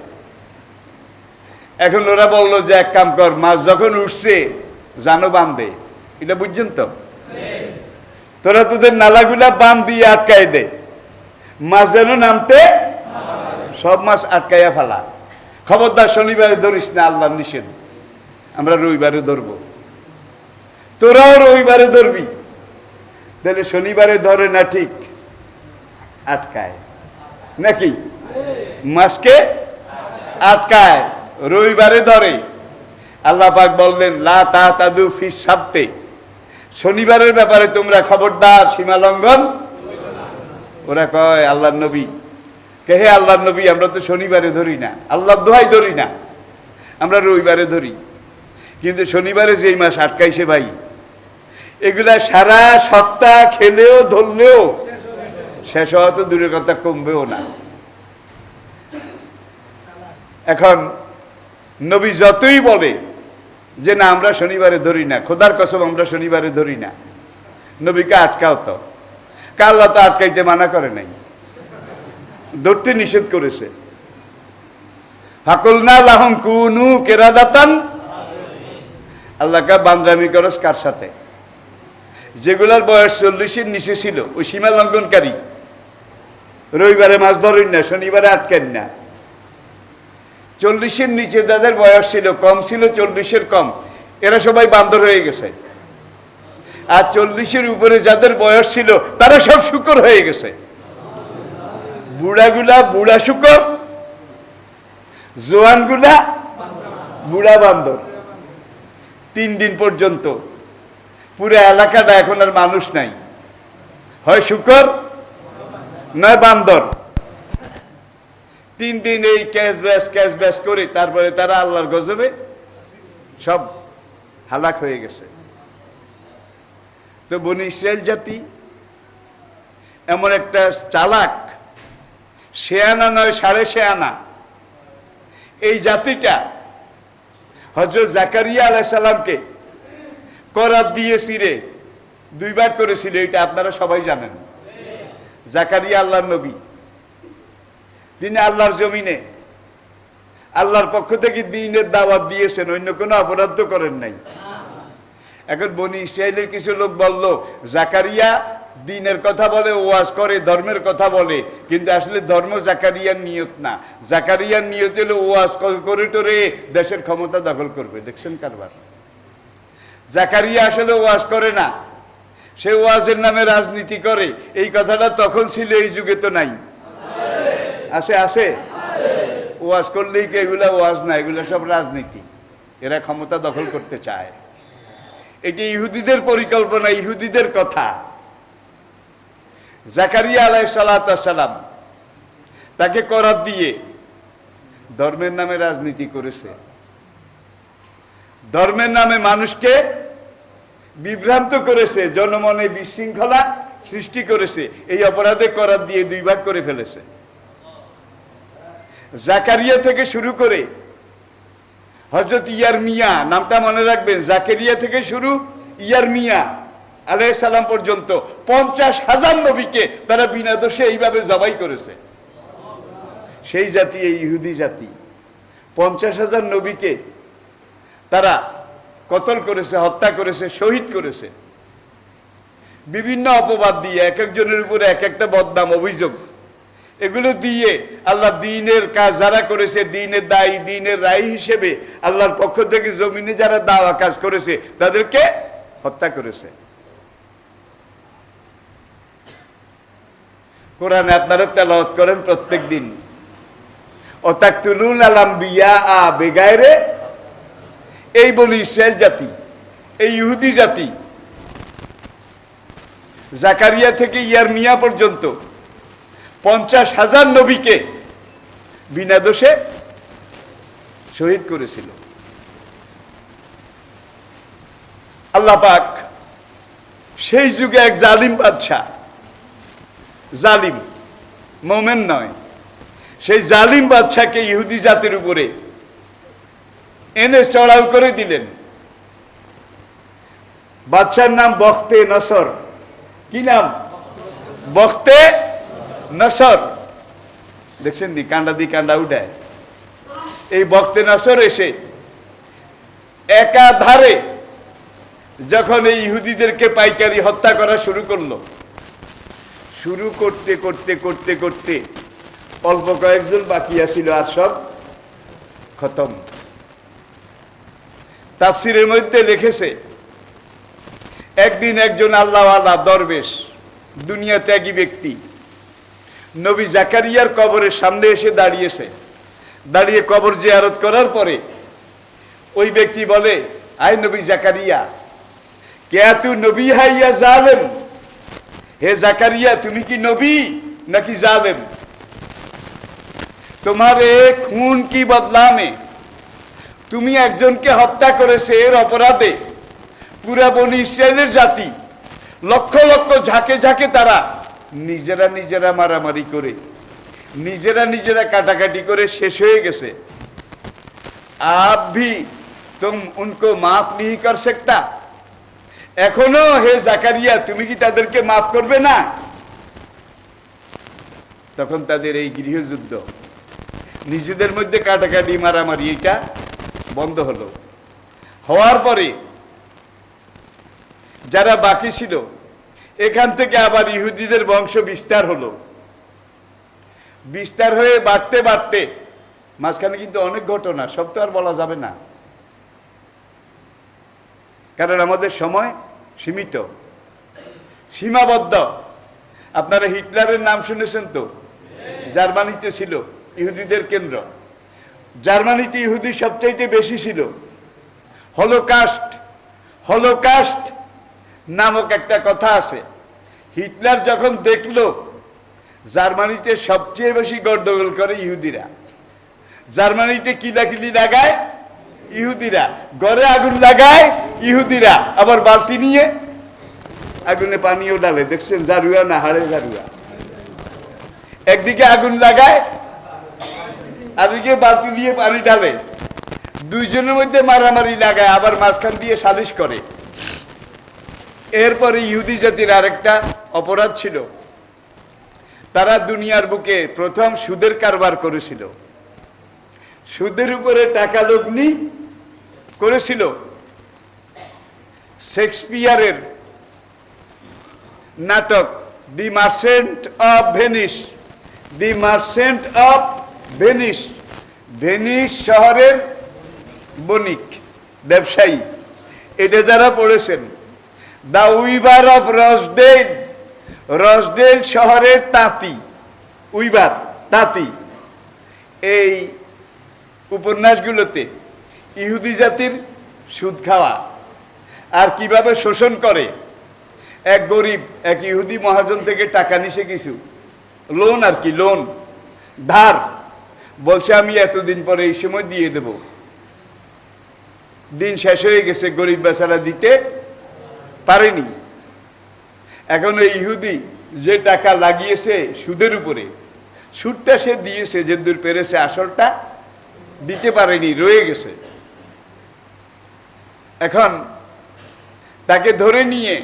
এখন ওরা বললো যে এক কাম কর, মাছ যখন উঠছে জানো বাঁধে, এটা বুঝছেন তো, তোরা তোদের নালাগুলা বাঁধ দিয়ে আটকায় দে, মাছ যেন নামতে, সব মাছ আটকাইয়া ফেলা। খবরদার শনিবারে ধরিস না, আল্লাহ নিষেধ, আমরা রবিবারে ধরবো, তোরাও রবিবারে ধরবি। তাহলে শনিবারে ধরে না ঠিক, আটকায় নাকি, মাছকে আটকায়, রবিবারে ধরে। আল্লাহ পাক বললেন লা তাতাদু ফিস সাবতে, শনিবারের ব্যাপারে তোমরা খবরদার সীমা লঙ্ঘন। ওরা কয় আল্লাহর নবী, কে হে আল্লাহর নবী, আমরা তো শনিবারে ধরি না, আল্লাহর দোহাই ধরি না, আমরা রবিবারে ধরি। কিন্তু শনিবারে যেই মাছ আটকাইছে ভাই, এগুলা সারা সপ্তাহ খেলেও ধরলেও শেষ হওয়া তো দূরের কথা, কমবেও না। এখন নবী যতই বলে যে না আমরা শনিবারে ধরি না, খোদার কসম আমরা শনিবারে ধরি না, নবীকে আটকাও তো, আল্লাহ তো আটকাইতে মানা করে নাই, ধরতে নিষেধ করেছে। হাকুলনা লাহুম কুনু কিরাদাতান, আল্লাহকে বান্দামি করস কার সাথে, যেগুলার বয়স 40-এর নিচে ছিল, ওই সীমা লঙ্ঘনকারী, রবিবারে মাছ ধরেন না, শনিবারে আটকেন না। 40-এর নিচে যাদের বয়স ছিল, কম ছিল 40-এর কম, এরা সবাই বান্দর হয়ে গেছে। আর 40-এর উপরে যাদের বয়স ছিল তারা সব শুকর হয়ে গেছে। বুড়াগুলা বুড়া শুকর, জোয়ানগুলা বুড়া বান্দর। 3 দিন পর্যন্ত পুরো এলাকাটা এখন আর মানুষ নাই, হয় শুকর নয় বান্দর। 3 দিন এই ক্যাশ ব্যাস করে তারপরে তারা আল্লাহর গজবে সব হালাক হয়ে গেছে। তো বনি ইসরাইল জাতি এমন একটা চালাক, শেয়ানা নয় সাড়ে শেয়ানা, এই জাতিটা হযরত জাকারিয়া আলাইহিস সালামকে করাত দিয়ে ছিঁড়ে 2 ভাগ করেছিল, এটা আপনারা সবাই জানেন। জাকারিয়া আল্লাহর নবী, তিনি আল্লাহর জমিনে আল্লাহর পক্ষ থেকে দ্বীনের দাওয়াত দিয়েছেন, অন্য কোনো অপরাধ তো করেন নাই। এখন বনি ইসরাইলের কিছু লোক বলল জাকারিয়া দ্বীনের কথা বলে, ওয়াজ করে, ধর্মের কথা বলে, কিন্তু আসলে ধর্ম জাকারিয়ার নিয়ত না, জাকারিয়ার নিয়ত হলো ওয়াজ করে টোরে দেশের ক্ষমতা দখল করবে। দেখছেন কারবার, জাকারিয়া আসলে ওয়াজ করে না, সে ওয়াজের নামে রাজনীতি করে। এই কথাটা তখন ছিল, এই যুগে তো নাই। আছে আছে, ওয়াজ করলেই কি এগুলা ওয়াজ না, এগুলা সব রাজনীতি, এরা ক্ষমতা দখল করতে চায়। এটি ইহুদিদের পরিকল্পনা, ইহুদিদের কথা। জাকারিয়া আলাইহিস সালাম তাকে করাত দিয়ে ধর্মের নামে রাজনীতি করেছে, ধর্মের নামে মানুষকে বিভ্রান্ত করেছে, জনমনে বিশৃঙ্খলা সৃষ্টি করেছে। এই অপরাধে করাত দিয়ে 2 ভাগ করে ফেলেছে। জাকারিয়া থেকে শুরু করে হযরত ইয়ারমিয়া, নামটা মনে রাখবেন, জাকারিয়া থেকে শুরু ইয়ারমিয়া আলাইহিস সালাম পর্যন্ত 50,000 নবীকে তারা বিনা দোষে এইভাবে জবাই করেছে। সেই জাতি এই ইহুদি জাতি, 50,000 নবীকে তারা কতল করেছে, হত্যা করেছে, শহীদ করেছে, বিভিন্ন অপবাদ দিয়ে, এক একজনের উপরে এক একটা বদনাম অভিযোগ, এগুলো দিয়ে আল্লাহ দ্বীনের কাজ যারা করেছে, দ্বীনের দায়ী, দ্বীনের রায়ী হিসেবে আল্লাহর পক্ষ থেকে জমিনে যারা দাওয়া কাজ করেছে তাদেরকে হত্যা করেছে। কোরআনে আপনারা তেলাওয়াত করেন প্রত্যেক দিন, অতাকতুলুন আল আম্বিয়া বেগায়রে। এই বলি ইসরায়েল জাতি, এই ইহুদি জাতি জাকারিয়া থেকে ইয়ারমিয়া পর্যন্ত 50,000 নবীকে বিনা দোষে শহীদ করেছিল। আল্লাহ পাক সেই যুগে এক জালিম বাদশাহ, জালিম মোমেন নয়, সেই জালিম বাদশাকে ইহুদি জাতির উপরে এনে চড়াও করে দিলেন। বাদশার নাম বখতে নসর। কি নাম? বখতে নসর। দেখছেন নি, কান্ডা দি কান্ডা উঠায়। এই বখতে নসর এসে একাধারে যখন এই ইহুদিদেরকে পাইকারি হত্যা করা শুরু করলো, শুরু করতে করতে করতে করতে অল্প কয়েকজন বাকি আছিল, আর সব খতম। তাফসিরের মধ্যে লিখেছে, একদিন একজন আল্লাহওয়ালা দরবেশ, দুনিয়া ত্যাগী ব্যক্তি নবী জাকারিয়ার কবরের সামনে এসে দাঁড়িয়েছে। দাঁড়িয়ে কবর জিয়ারত করার পরে ওই ব্যক্তি বলে, আয় নবী জাকারিয়া, কে তু নবী হাইয়া জালেম? হে জাকারিয়া, তুমি কি নবী নাকি জালেম? তোমারে খুন কি বদলা মে, তুমি একজনকে হত্যা করেছে, এর অপরাধে পুরা বনি ইসরায়েলের জাতি লক্ষ লক্ষ ঝাঁকে ঝাঁকে তারা নিজেরা নিজেরা মারামারি করে, নিজেরা নিজেরা কাটাকাটি করে শেষ হয়ে গেছে। আপ ভি তুম উনকো মাফ नहीं कर सकता? এখনো হে জাকারিয়া, তুমি কি তাদেরকে মাফ করবে না? তখন তাদের এই গৃহযুদ্ধ, নিজেদের মধ্যে কাটাকাটি মারামারি, এটা বন্ধ হলো। হওয়ার পরে যারা বাকি ছিল, এখান থেকে আবার ইহুদিদের বংশ বিস্তার হলো। বিস্তার হয়ে বাড়তে বাড়তে মাঝখানে কিন্তু অনেক ঘটনা, সব তো আর বলা যাবে না, কারণ আমাদের সময় সীমিত, সীমাবদ্ধ। আপনারা হিটলারের নাম শুনেছেন তো? জার্মানিতে ছিল ইহুদিদের কেন্দ্র। জার্মানিতে ইহুদি সবচাইতে বেশি ছিল। হলোকাস্ট, হলোকাস্ট নামক একটা কথা আছে। হিটলার যখন দেখলো জার্মানিতে সবচেয়ে বেশি গন্ডগোল করে ইহুদিরা, জার্মানিতে কিলাকিলি লাগায় ইহুদিরা, ঘরে আগুন লাগায় ইহুদিরা, আবার বালতি নিয়ে আগুনে পানিও ডালে। দেখছেন, জারুয়া না হাড়ে জারুয়া। একদিকে আগুন লাগায়, আরেকদিকে বালতি দিয়ে পানি ঢালে, দুইজনের মধ্যে মারামারি লাগায়, আবার মাঝখান দিয়ে সালিশ করে। এরপরে ইহুদি জাতির আরেকটা অপরাধ ছিল, তারা দুনিয়ার বুকে প্রথম সুদের কারবার করেছিল, সুদের উপরে টাকা লগ্নি করেছিল। শেক্সপিয়ারের নাটক the merchant of Venice, the merchant of Venice, Venice শহরের বণিক ব্যবসায়ী, এটা যারা পড়েছেন, the weaver of Rosedale, Rosedale শহরের তাঁতি, উইভার তাঁতি, এই উপন্যাসগুলোতে ইহুদি জাতির সুদ খাওয়া আর কিভাবে শোষণ করে। এক গরিব এক ইহুদি মহাজন থেকে টাকা নিছে, কিছু লোন আর কি, লোন ধার, বলছে আমি এতদিন পরে এই সময় দিয়ে দেব। দিন শেষ হয়ে গেছে, গরিব বেচারা দিতে পারেনি। এখন এই ইহুদি যে টাকা লাগিয়েছে সুদের উপরে, সুদটা সে দিয়েছে যে দূর পেরেছে, আসলটা দিতে পারেনি, রয়ে গেছে। এখন তাকে ধরে নিয়ে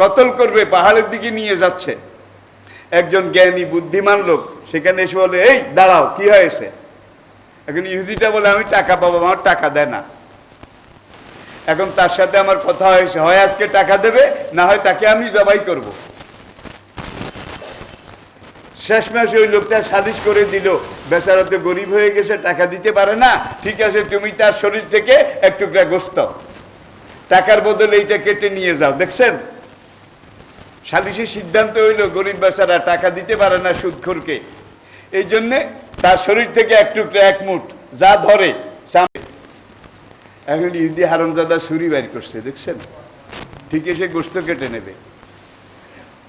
কতল করবে, পাহাড়ের দিকে নিয়ে যাচ্ছে। একজন জ্ঞানী বুদ্ধিমান লোক সেখানে এসে বলে, এই দাঁড়াও, কি হয়েছে? এখন ইহুদিটা বলে, আমি টাকা পাবো, আমার টাকা দেয় না। এখন তার সাথে আমার কথা হয়েছে, হয় আজকে টাকা দেবে, না হয় তাকে আমি জবাই করব। শেষমেশ ওই লোকটা সালিশ করে দিল, বেচারা তো গরিব হয়ে গেছে, টাকা দিতে পারে না, ঠিক আছে তুমি তার শরীর থেকে এক টুকরা গোস্ত টাকার বদলে এইটা কেটে নিয়ে যাও। দেখছেন, সালিসির সিদ্ধান্ত হইল গরিব বেচারা টাকা দিতে পারে না সুদখোরকে, এই জন্যে তার শরীর থেকে এক টুকরা এক মুঠ যা ধরে এখন ইহুদি হারামজাদা ছুরি বের করছে, দেখছেন, ঠিক এসে গোশত কেটে নেবে।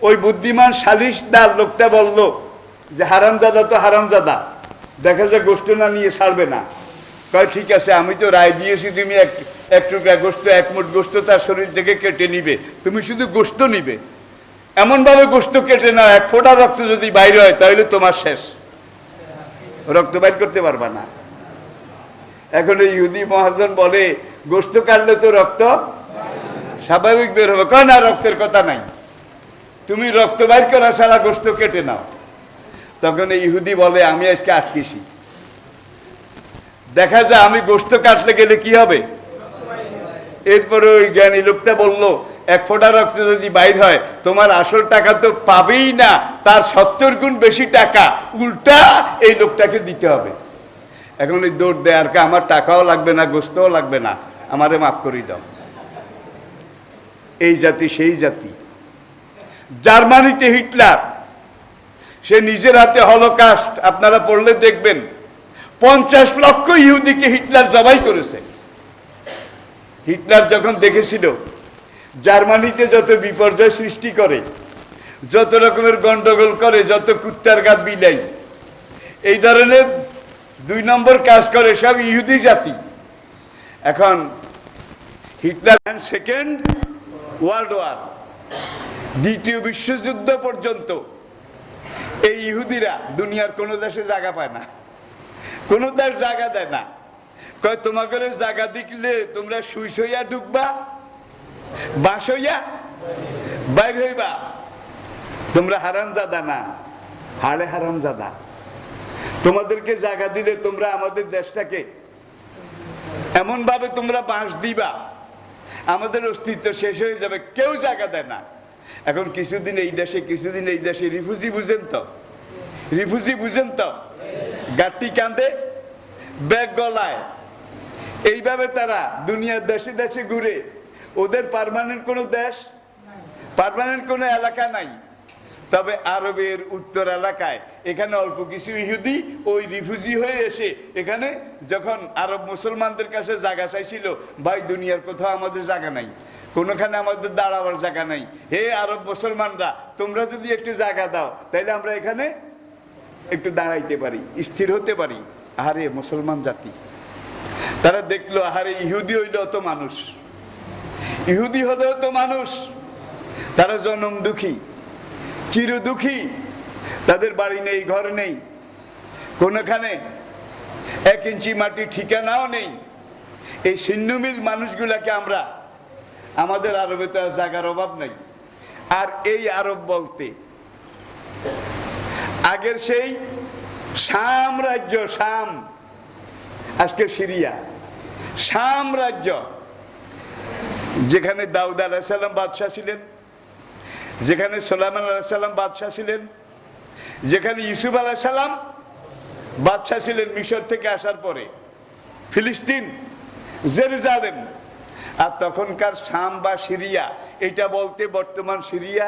ওই বুদ্ধিমান সালিশদার লোকটা বলল যে হারামজাদা তো হারামজাদা, দেখা যায় গোশত না নিয়ে ছাড়বে না। কয় ঠিক আছে, আমি তো রায় দিয়েছি তুমি এক টুকরা গোশত, এক মুঠ গোশত তার শরীর থেকে কেটে নিবে, তুমি শুধু গোশত নিবে। এমন ভাবে গোশত কেটে নাও এক ফোঁটা রক্ত যদি বাইরে হয় তাহলে তোমার শেষ, রক্ত বাইর করতে পারবা না। এখন এই ইহুদি মহাজন বলে গোশত কাটলে তো রক্ত স্বাভাবিক বের হবে। কয় না, রক্তের কথা নাই, তুমি রক্ত বাইর করা ছাড়া গোশত কেটে নাও। তখন এই ইহুদি বলে আমি আজকে আটকেছি, দেখা যায় আমি গোশত কাটলে গেলে কি হবে। এরপরে ওই জ্ঞানী লোকটা বলল এক ফোঁটা রক্ত যদি বাইর হয় তোমার আসল টাকা তো পাবেই না, তার 70 গুণ বেশি টাকা উল্টা এই লোকটাকে দিতে হবে। এখন ওই দৌড় দেয় আর আমার টাকাও লাগবে না, গোশতও লাগবে না, আমারে মাফ করে দাও। এই জাতি সেই জাতি। জার্মানিতে হিটলার, সে নিজের হাতে হলোকাস্ট আপনারা পড়লে দেখবেন 50 লক্ষ ইহুদিকে হিটলার জবাই করেছে। হিটলার যখন দেখেছিল জার্মানিতে যত বিপর্যয় সৃষ্টি করে, যত রকমের গন্ডগোল করে, যত কুত্তার গাত বিলাই এই ধরনের 2 নম্বর কাজ করে সব ইহুদি জাতি। এখন হিটলার সেকেন্ড ওয়ার্ল্ড ওয়ার, দ্বিতীয় বিশ্বযুদ্ধ পর্যন্ত এই ইহুদিরা দুনিয়ার কোনো দেশে জায়গা পায় না, কোনো দেশ জায়গা দেয় না। কয় তোমাকে জায়গা দেখলে তোমরা সুইস হইয়া ঢুকবা, বাস হইয়া বাইর হইবা, তোমরা হারামজাদা না, হাড়ে হারামজাদা। তোমাদেরকে জায়গা দিলে তোমরা আমাদের দেশটাকে এমন ভাবে তোমরা বাঁশ দিবা আমাদের অস্তিত্ব শেষ হয়ে যাবে, কেউ জায়গা দেয় না। এখন কিছুদিন এই দেশে, কিছুদিন এই দেশে রিফিউজি বুঝেন তো, রিফিউজি বুঝেন তো, গাঁটটি কাঁধে ব্যাগ গলায়, এইভাবে তারা দুনিয়ার দেশে দেশে ঘুরে। ওদের পার্মানেন্ট কোনো দেশ, পার্মানেন্ট কোনো এলাকা নাই। তবে আরবের উত্তর এলাকায় এখানে অল্প কিছু ইহুদি ওই রিফিউজি হয়ে এসে এখানে যখন আরব মুসলমানদের কাছে জায়গা চাইছিল, ভাই দুনিয়ার কোথাও আমাদের জায়গা নাই, কোনোখানে আমাদের দাঁড়াবার জায়গা নাই, হে আরব মুসলমানরা তোমরা যদি একটু জায়গা দাও তাহলে আমরা এখানে একটু দাঁড়াইতে পারি, স্থির হতে পারি। আরে মুসলমান জাতি, তারা দেখলো আরে ইহুদি হইলেও তো মানুষ, ইহুদি হলেও তো মানুষ, তারা জনম দুঃখী, চির দুঃখী, তাদের বাড়ি নেই, ঘর নেই, কোনোখানে 1 ইঞ্চি মাটি ঠিকানাও নেই। এই ছিন্নমিল মানুষগুলাকে আমরা, আমাদের আরবে তো জায়গার অভাব নাই। আর এই আরব বলতে আগের সেই শাম রাজ্য, শাম আজকে সিরিয়া, শাম রাজ্য, যেখানে দাউদ আলাইহিস সালাম বাদশাহ ছিলেন, যেখানে সুলাইমান আলাইহিস সালাম বাদশাহ ছিলেন, যেখানে ইউসুফ আলাইহিস সালাম বাদশাহ ছিলেন মিশর থেকে আসার পরে, ফিলিস্তিন, জেরুজালেম। আর তখনকার শাম বা সিরিয়া, এটা বলতে বর্তমান সিরিয়া,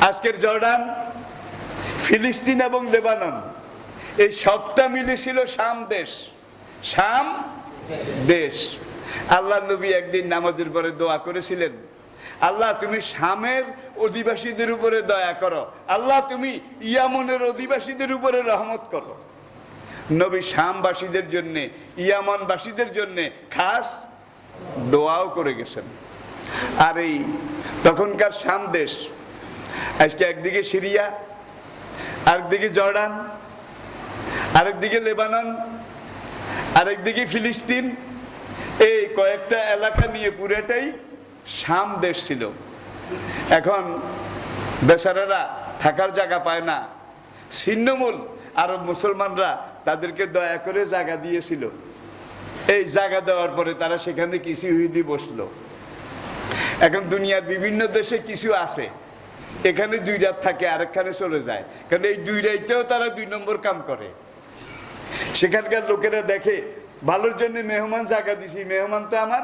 আজকের জর্ডান, ফিলিস্তিন এবং লেবানন, এই সবটা মিলে ছিল শাম দেশ, শাম দেশ। আল্লাহ নবী একদিন নামাজের পরে দোয়া করেছিলেন, আল্লাহ তুমি শামের অধিবাসীদের উপরে দয়া করো, আল্লাহ তুমি ইয়ামনের অধিবাসীদের উপরে রহমত করো। নবী শামবাসীদের জন্য, ইয়ামনবাসীদের জন্য খাস দোয়াও করে গেছেন। আর এই তখনকার শাম দেশ আজকে একদিকে সিরিয়া, আরেকদিকে জর্ডান, আরেকদিকে লেবানন, আরেকদিকে ফিলিস্তিন, এই কয়েকটা এলাকা নিয়ে পুরোটাই শাম দেশ ছিল। এখন বেচারারা থাকার জায়গা পায় না, ছিন্নমূল আরব মুসলমানরা তাদেরকে দয়া করে জায়গা দিয়েছিল। এই জায়গা দেওয়ার পরে তারা সেখানে কিছু ইহুদি বসলো। এখন দুনিয়ার বিভিন্ন দেশে কিছু আছে, এখানে 2 রাত থাকে, আরেকখানে চলে যায়, কারণ এই 2 রাতেও তারা 2 নম্বর কাম করে। সেখানকার লোকেরা দেখে ভালোর জন্য মেহমান জায়গা দিছি, মেহমান তো আমার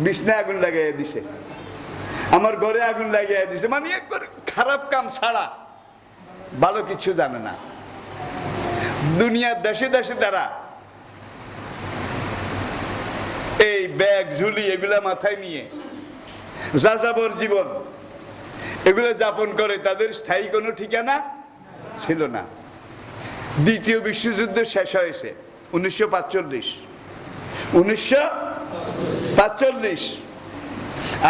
বিছনায় আগুন লাগাইয়া দিছে, আমার ঘরে আগুন লাগাইয়া দিছে, মানে একবার খারাপ কাম ছাড়া ভালো কিছু জানে না। দুনিয়ার দেশে দেশে তারা এই ব্যাগ ঝুলি এগুলা মাথায় নিয়ে যাযাবর জীবন এগুলো যাপন করে, তাদের স্থায়ী কোনো ঠিকানা ছিল না। দ্বিতীয় বিশ্বযুদ্ধ শেষ হয়েছে 1945।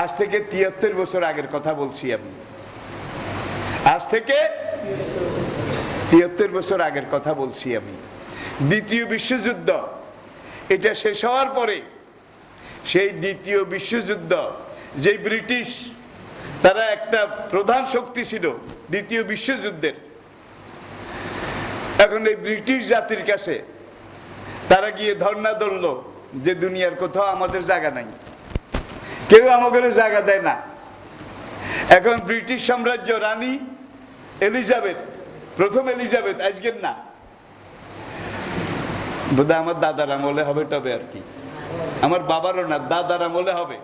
আজ থেকে 73 বছর আগের কথা বলছি আমি, আজ থেকে 73 বছর আগের কথা বলছি আমি। দ্বিতীয় বিশ্বযুদ্ধ এটা শেষ হওয়ার পরে সেই দ্বিতীয় বিশ্বযুদ্ধ, যে ব্রিটিশ তারা একটা প্রধান শক্তি ছিল দ্বিতীয় বিশ্বযুদ্ধের, এখন এই ব্রিটিশ জাতির কাছে তারা গিয়ে ধর্ণা ধরলো যে দুনিয়ার কোথাও আমাদের জায়গা নাই, কেউ আমাদের জায়গা দেয় না। এখন ব্রিটিশ সাম্রাজ্য, রানী এলিজাবেথ, প্রথম এলিজাবেথ, আজকের না, বোধহয় আমার দাদার আমলে হবে, তবে আর কি আমার বাবারও না, দাদার আমলে হবে।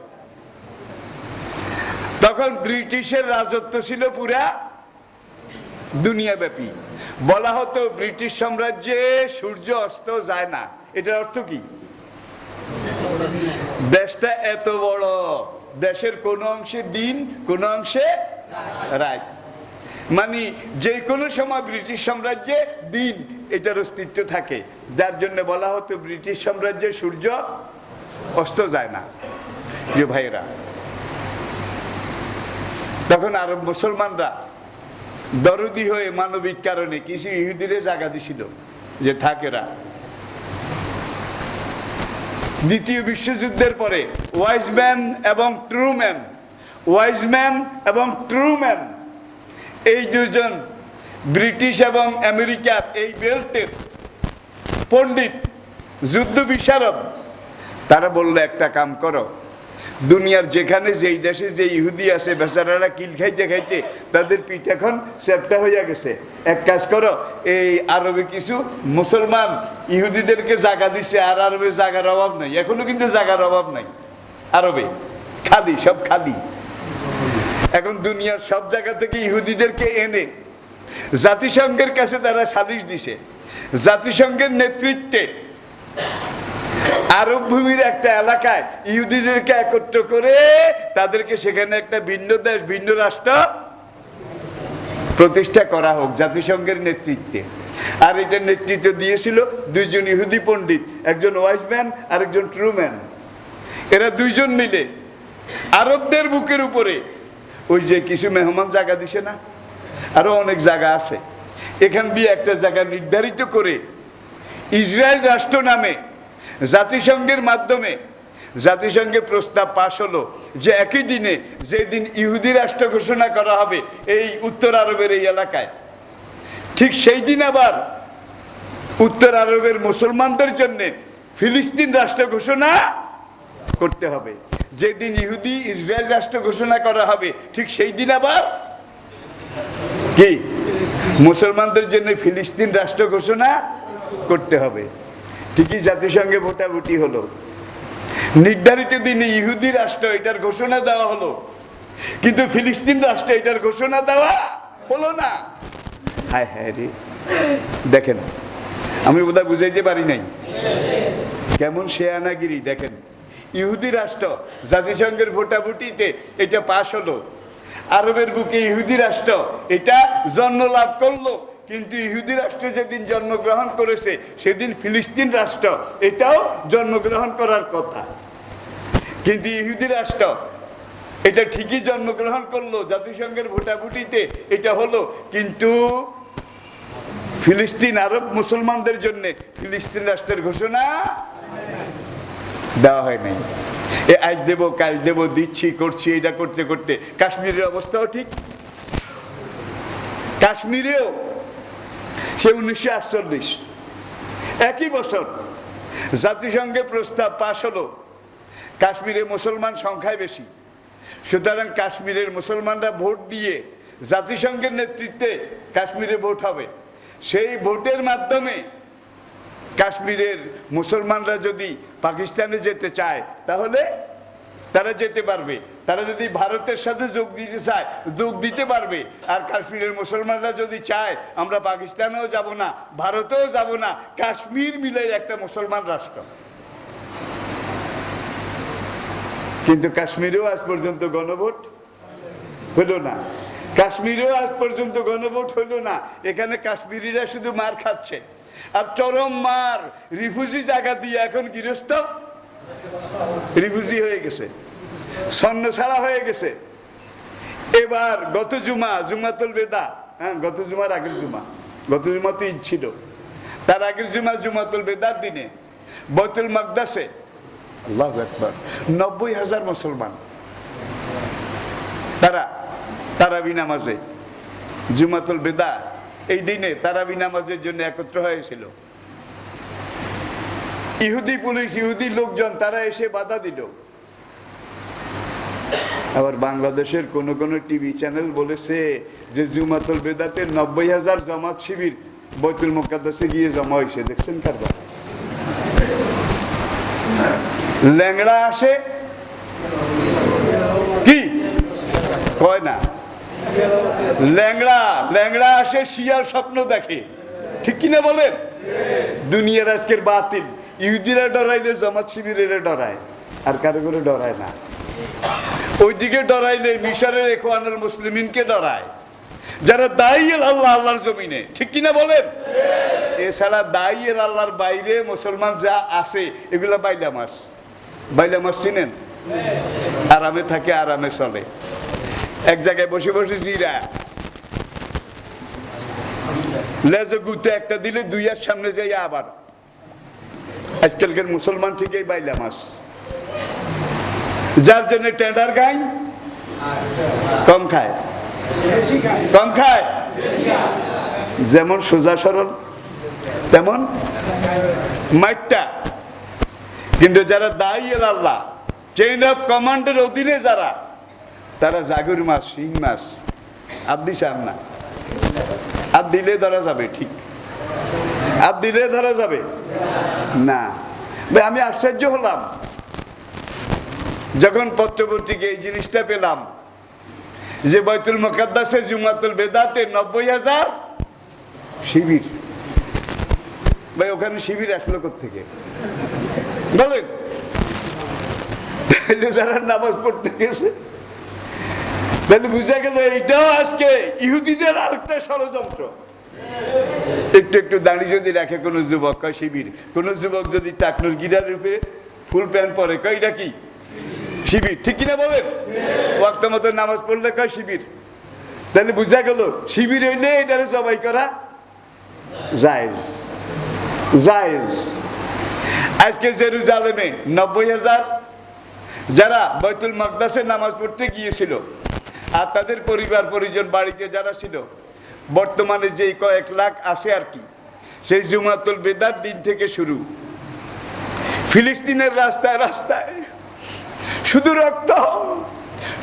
তখন ব্রিটিশের রাজত্ব ছিল পুরা দুনিয়াব্যাপী। বলা হতো ব্রিটিশ সাম্রাজ্যে সূর্য অস্ত যায় না। এটার অর্থ কি? দেশটা এত বড়, দেশের কোন অংশে দিন কোন অংশে রাত, মানে যে কোনো সময় ব্রিটিশ সাম্রাজ্যে দিন এটার অস্তিত্ব থাকে, যার জন্য বলা হতো ব্রিটিশ সাম্রাজ্যে সূর্য অস্ত যায় না। যে ভাইরা, তখন আরব মুসলমানরা দরদি হয়ে মানবিক কারণে কিছু ইহুদিরে জায়গা দিছিল যে থাকেরা। দ্বিতীয় বিশ্বযুদ্ধের পরে ওয়াইজম্যান এবং ট্রুম্যান এই দুজন ব্রিটিশ এবং আমেরিকার এই বেল্টের পণ্ডিত, যুদ্ধ বিশারদ, তারা বললো একটা কাম করো, দুনিয়ার যেখানে যেই দেশে যে ইহুদি আছে বেচারারা কিল খাইতে খাইতে তাদের পিঠ এখন সেপটা হইয়া গেছে, এক কাজ করো, এই আরবে কিছু মুসলমান ইহুদিদেরকে জায়গা দিছে, আর আরবে জায়গার অভাব নাই, এখনো কিন্তু জায়গার অভাব নাই আরবে, খালি সব খালি। এখন দুনিয়ার সব জায়গা থেকে ইহুদিদেরকে এনে জাতিসংঘের কাছে তারা সালিশ দিছে। জাতিসংঘের নেতৃত্বে আরব ভূমির একটা এলাকায় ইহুদিদেরকে একত্র করে তাদেরকে সেখানে একটা ভিন্ন দেশ, ভিন্ন রাষ্ট্র প্রতিষ্ঠা করা হোক জাতিসংঘের নেতৃত্বে। আর এটার নেতৃত্ব দিয়েছিল দুইজন ইহুদি পণ্ডিত, একজন ওয়াইজম্যান আর একজন ট্রুম্যান। এরা দুইজন মিলে আরবদের বুকের উপরে ওই যে কিছু মেহমান জায়গা দিছে না, আরো অনেক জায়গা আছে, এখান দিয়ে একটা জায়গা নির্ধারিত করে ইসরায়েল রাষ্ট্র নামে জাতিসংঘের মাধ্যমে জাতিসংঘে প্রস্তাব পাশ হলো যে একই দিনে যেদিন ইহুদি রাষ্ট্র ঘোষণা করা হবে এই উত্তর আরবের এই এলাকায়, ঠিক সেই দিন আবার উত্তর আরবের মুসলমানদের জন্য ফিলিস্তিন রাষ্ট্র ঘোষণা করতে হবে। যেদিন ইহুদি ইসরায়েল রাষ্ট্র ঘোষণা করা হবে ঠিক সেই দিন আবার কি মুসলমানদের জন্য ফিলিস্তিন রাষ্ট্র ঘোষণা করতে হবে। ঠিকই জাতিসংঘে ভোটাভুটি হলো, নির্ধারিত দিনে ইহুদি রাষ্ট্র এটার ঘোষণা দেওয়া হলো, কিন্তু ফিলিস্তিন রাষ্ট্র এটার ঘোষণা দেওয়া হলো না। হায় হায় রে, দেখেন আমি বোধহয় বুঝাইতে পারি নাই কেমন শেয়ানাগিরি। দেখেন ইহুদি রাষ্ট্র জাতিসংঘের ভোটাভুটিতে এটা পাশ হলো, আরবের বুকে ইহুদি রাষ্ট্র এটা জন্ম লাভ করলো, কিন্তু ইহুদি রাষ্ট্র যেদিন জন্মগ্রহণ করেছে সেদিন ফিলিস্তিন রাষ্ট্র এটাও জন্মগ্রহণ করার কথা, কিন্তু ইহুদি রাষ্ট্র এটা ঠিকই জন্মগ্রহণ করলো, জাতিসংঘের ভোটাভুটিতে এটা হলো, কিন্তু ফিলিস্তিন আরব মুসলমানদের জন্য ফিলিস্তিন রাষ্ট্রের ঘোষণা দেওয়া হয় নাই। আজ দেবো কাল দেবো দিচ্ছি করছি, এটা করতে করতে কাশ্মীরের অবস্থাও ঠিক। কাশ্মীরেও সে 1948 একই বছর জাতিসংঘে প্রস্তাব পাশ হলো, কাশ্মীরে মুসলমান সংখ্যায় বেশি, সুতরাং কাশ্মীরের মুসলমানরা ভোট দিয়ে জাতিসংঘের নেতৃত্বে কাশ্মীরে ভোট হবে। সেই ভোটের মাধ্যমে কাশ্মীরের মুসলমানরা যদি পাকিস্তানে যেতে চায় তাহলে তারা যেতে পারবে, তারা যদি ভারতের সাথে যোগ দিতে চায় যোগ দিতে পারবে। আর কাশ্মীরের মুসলমানরা যদি চায় আমরা পাকিস্তানেও যাব না, ভারতেও যাব না, কাশ্মীর মিলে একটা মুসলমান রাষ্ট্র। কিন্তু কাশ্মীরেও আজ পর্যন্ত গণভোট হলো না, কাশ্মীরেও আজ পর্যন্ত গণভোট হলো না। এখানে কাশ্মীরিরা শুধু মার খাচ্ছে, আর চরম মার। রিফিউজি জায়গা দিয়ে এখন গৃহস্থ রিফিউজি হয়ে গেছে, স্বর্ণ ছাড়া হয়ে গেছে। এবার গত জুমাতুল বেদা, হ্যাঁ গত জুমার আগের জুমা, গত জুমা তো ঈদ ছিল, তার আগের জুমাতুল বেদার দিনে বাইতুল মাকদাসে আল্লাহু আকবার 90,000 মুসলমান তারাবি নামাজে, জুমাতুল বেদা এই দিনে তারাবি নামাজের জন্য একত্র হয়েছিল। ইহুদি পুলিশ, ইহুদি লোকজন তারা এসে বাধা দিল। আবার বাংলাদেশের কোন কোন টিভি চ্যানেল বলেছে যে জুমাতুল বেদাতে 90,000 জামাত শিবির বাইতুল মুকাদ্দাসে গিয়ে জমা হয়েছে। দেখছেন কারবার? ল্যাংড়া আসে কি কয় না, ল্যাংড়া আসে শিয়াল স্বপ্ন দেখে, ঠিক কিনা বলেন? দুনিয়ার আজকের বাতিল। ইহুদিরা ডরাইলে জামাত শিবিরেরা ডরায়, আর কারো করে ডরায় না। ওইদিকে ডরাইলে মিশরের ইখওয়ানুল মুসলিমিনকে ডরায়, যারা দায়ী আল্লাহ, আল্লাহর জমিনে, ঠিক কিনা বলেন? এছাড়া দায়ী আল্লাহর বাইরে মুসলমান যা আছে এগুলা বাইলা মাছ। বাইলা মাছ চিনেন? আরামে থাকে, আরামে চলে, এক জায়গায় বসে বসে জিরা লেজে গুতে একটা দিলে দুই হাত সামনে যাই। আবার আজকালকার মুসলমান ঠিকই বাইলা মাছ, যার জন্য টেন্ডার গাই কম খায়, কম খায়, যেমন সোজা সরল তেমন মাইটটা। কিন্তু যারা দায়ী আল্লাহ, চেইন অফ কমান্ডের অধীনে যারা, তারা জাগুর মাছ, শিং মাছ আর দিশান না। আর দিলে ধরা যাবে, ঠিক? আর দিলে ধরা যাবে না। ভাই আমি আশ্চর্য হলাম যখন পত্রপত্রিকে এই জিনিসটা পেলাম যে বাইতুল মুকাদ্দাসে জুমাতুল বেদাতে 90,000 শিবির। ভাই ওখানে শিবির আসলো কোত্থেকে বলেন? তাহলে যারা নামাজ পড়তে গেছে, তাহলে বুঝা গেল এইটাও আজকে ইহুদিদের আরেকটা ষড়যন্ত্র। একটু একটু দাঁড়ি যদি রাখে কোনো যুবক কয় শিবির, কোন যুবক যদি টাকনুর গিরার রূপে ফুল প্যান্ট পরে কয় এটা কি শিবির, ঠিক কিনা বলেন? ওয়াক্ত মতো নামাজ পড়লে কয় শিবির। তাহলে বুঝা গেল শিবির হইলে এটারে জবাই করা জায়েজ, জায়েজ। আজকে জেরুজালেমে 90,000 যারা বাইতুল মাকদাসে নামাজ পড়তে গিয়েছিল আর তাদের পরিবার পরিজন বাড়িতে যারা ছিল, বর্তমানে যে কয়েক লাখ আছে আর কি, সেই জুমাতুল বেদার দিন থেকে শুরু ফিলিস্তিনের রাস্তায় রাস্তায় শুধু রক্ত,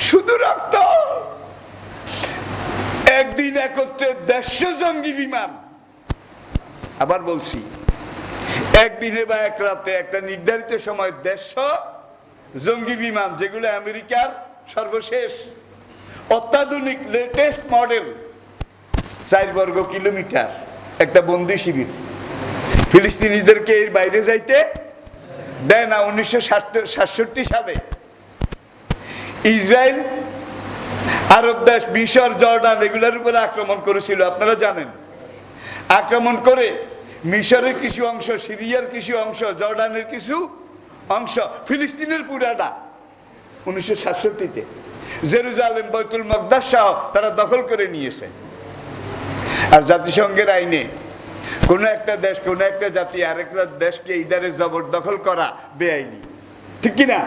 শুধু রক্ত। একদিন একত্রে 150 জঙ্গি বিমান, আবার বলছি একদিনে বা এক রাতে একটা নির্ধারিত সময় 150 জঙ্গি বিমান, যেগুলো আমেরিকার সর্বশেষ অত্যাধুনিক লেটেস্ট মডেল, 4 বর্গ কিলোমিটার একটা বন্দি শিবির। ফিলিস্তিনিদেরকে এর বাইরে যাইতে দেয় না। 1967 সালে ইসরায়েল, আরব দেশ, মিশর, জর্ডান এগুলোর উপরে আক্রমণ করেছিল, আপনারা জানেন। আক্রমণ করে মিশরের কিছু অংশ, সিরিয়ার কিছু অংশ, জর্ডানের কিছু অংশ, ফিলিস্তিনের পুরাটা 1967-তে জেরুজালেম, বাইতুল মাকদাস সহ তারা দখল করে নিয়েছে। আর জাতিসংঘের আইনে কোনো একটা দেশ, কোনো একটা জাতি আরেকটা দেশকে ইদারে জবরদখল করা বেআইনি, ঠিক কিনা?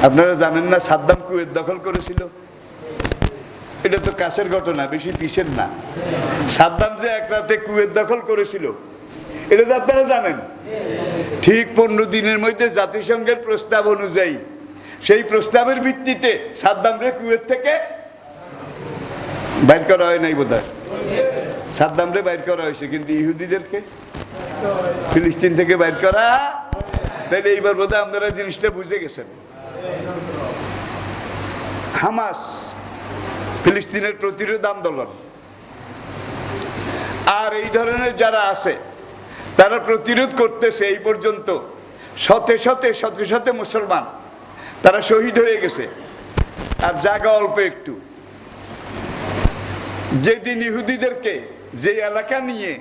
আপনারা জানেন না সাদ্দাম কুয়েত দখল করেছিল? এটা তো কাছের ঘটনা, বেশি পিছের না। সাদ্দাম যে এক রাতে কুয়েত দখল করেছিল এটা তো আপনারা জানেন। ঠিক 15 দিনের মধ্যে জাতিসংঘের প্রস্তাব অনুযায়ী, সেই প্রস্তাবের ভিত্তিতে সাদ্দামরে কুয়েত থেকে বাইর করা হয় নাই বোধহয়। সাদ্দামরে বাইর করা হয়েছে, কিন্তু ইহুদিদেরকে ফিলিস্তিন থেকে বাইর করা তাইলে এইবার বোধহয় আপনারা জিনিসটা বুঝে গেছেন। হামাস ফিলিস্তিনের প্রতিরোধ আন্দোলন আর এই ধরনের যারা আছে তারা প্রতিরোধ করতেছে। এই পর্যন্ত শতে শতে শতে শতে মুসলমান তারা শহীদ হয়ে গেছে, আর জায়গা অল্প একটু। যেদিন ইহুদিদেরকে যে এলাকা নিয়ে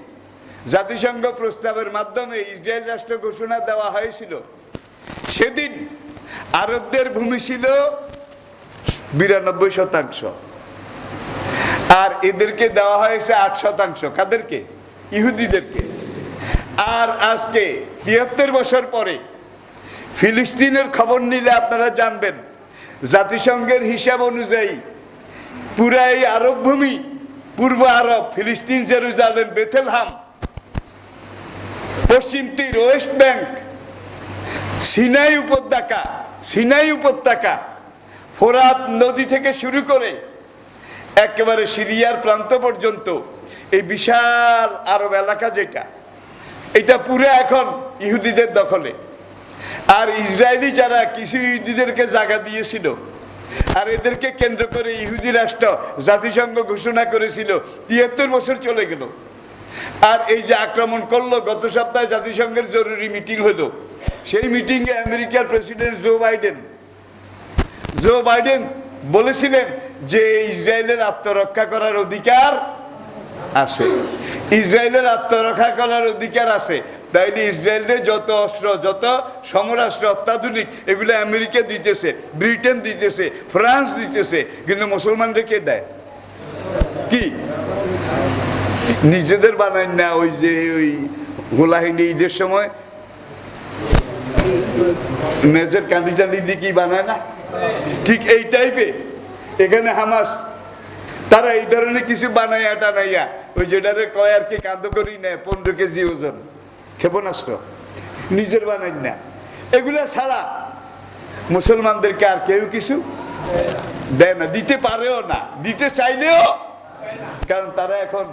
জাতিসংঘ প্রস্তাবের মাধ্যমে ইসরায়েল রাষ্ট্র ঘোষণা দেওয়া হয়েছিল, সেদিন আরবদের ভূমি ছিল 92%, আর এদেরকে দেওয়া হয়েছে 8%। কাদেরকে? ইহুদিদেরকে। আর আজকে 73 বছর পরে ফিলিস্তিনের খবর নিলে আপনারা জানবেন, জাতিসংঘের হিসাব অনুযায়ী পুরা এই আরব ভূমি, পূর্ব আরব, ফিলিস্তিন, জেরুজালেম, বেথেলহাম, পশ্চিম তীর, ওয়েস্ট ব্যাংক, সিনাই উপত্যকা, ফোরাত নদী থেকে শুরু করে একেবারে সিরিয়ার প্রান্ত পর্যন্ত এই বিশাল আরব এলাকা যেটা, এটা পুরো এখন ইহুদিদের দখলে। আর ইসরায়েলি যারা কিছু ইহুদিদেরকে জায়গা দিয়েছিল, আর এদেরকে কেন্দ্র করে ইহুদি রাষ্ট্র জাতিসংঘ ঘোষণা করেছিল, 73 বছর চলে গেল। আর এই যে আক্রমণ করলো, গত সপ্তাহে জাতিসংঘের জরুরি মিটিং হলো, সেই মিটিংয়ে আমেরিকার প্রেসিডেন্ট জো বাইডেন বলেছিলেন যে ইসরায়েলের আত্মরক্ষা করার অধিকার আছে, ইসরায়েলের আত্মরক্ষা করার অধিকার আছে। তাইলে ইসরায়েলের যত অস্ত্র, যত সমরাস্ত্র অত্যাধুনিক, এগুলো আমেরিকা দিতেছে, ব্রিটেন দিতেছে, ফ্রান্স দিতেছে, কিন্তু মুসলমানরা কে দেয়? কি নিজেদের বানায় না? ওই যে ওই গোলাহিনী ঈদের সময় মেজর কাঁদি টাঁদি দিয়ে কি বানায় না, ঠিক এই টাইপে এখানে হামাস তারা এই ধরনের কিছু বানাইয়া টানাইয়া, ওই যেটারে কয় আর কি কাঁদ করি না, 15 কেজি ওজন ক্ষেপণাস্ত্র নিজের বানাই না। এগুলা ছাড়া মুসলমানদেরকে আর কেউ কিছু দেয় না, দিতে পারেও না, দিতে চাইলেও, কারণ তারা এখন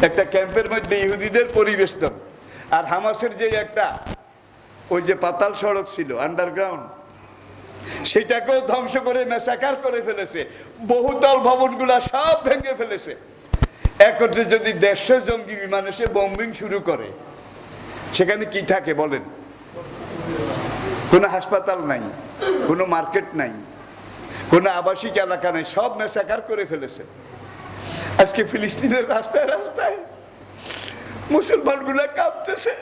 একটা ক্যাম্পের মধ্যে ইহুদিদের পরিবেষ্টন। আর হামাসের যে একটা ওই যে পাতাল সড়ক ছিল, আন্ডারগ্রাউন্ড, সেটাকেও ধ্বংস করে মেসাকার করে ফেলেছে, বহুতল ভবনগুলা সব ভেঙে ফেলেছে। একত্রে যদি 150 জঙ্গি বিমান এসে বোম্বিং শুরু করে, সেখানে কি থাকে বলেন? কোনো হাসপাতাল নাই, কোনো মার্কেট নাই, কোনো আবাসিক এলাকা নাই, সব মেসাকার করে ফেলেছে। আজকে ফিলিস্তিনের রাস্তায় রাস্তায় মুসলমানগুলা কাঁপতেছে।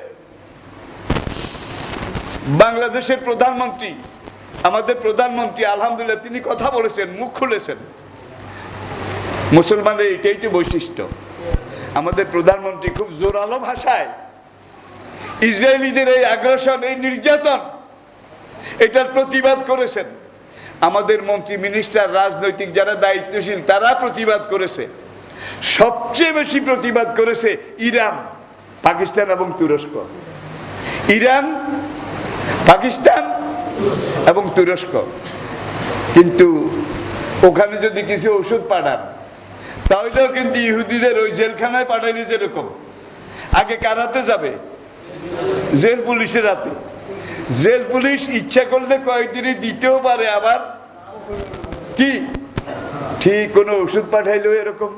বাংলাদেশের প্রধানমন্ত্রী, আমাদের প্রধানমন্ত্রী, আলহামদুলিল্লাহ, তিনি কথা বলেছেন, মুখ খুলেছেন। মুসলমানের এটাই তো বৈশিষ্ট্য। আমাদের প্রধানমন্ত্রী খুব জোরালো ভাষায় ইসরায়েলিদের এই আগ্রাসন, এই নির্যাতন, এটার প্রতিবাদ করেছেন। আমাদের মন্ত্রী, মিনিস্টার, রাজনৈতিক যারা দায়িত্বশীল, তারা প্রতিবাদ করেছে। সবচেয়ে বেশি প্রতিবাদ করেছে ইরান, পাকিস্তান এবং তুরস্ক। ইরান, পাকিস্তান এবং তুরস্ক। কিন্তু ওখানে যদি কিছু ওষুধ পাঠান, তাহলেও কিন্তু ইহুদিদের ওই জেলখানায় পাঠাইলে যেরকম, আগে কার হাতে যাবে? জেল পুলিশের হাতে। জেল পুলিশ ইচ্ছা করলে কয়েকদিনই দিতেও পারে, আবার কি ঠিক কোনো ওষুধ পাঠাইলেও এরকম,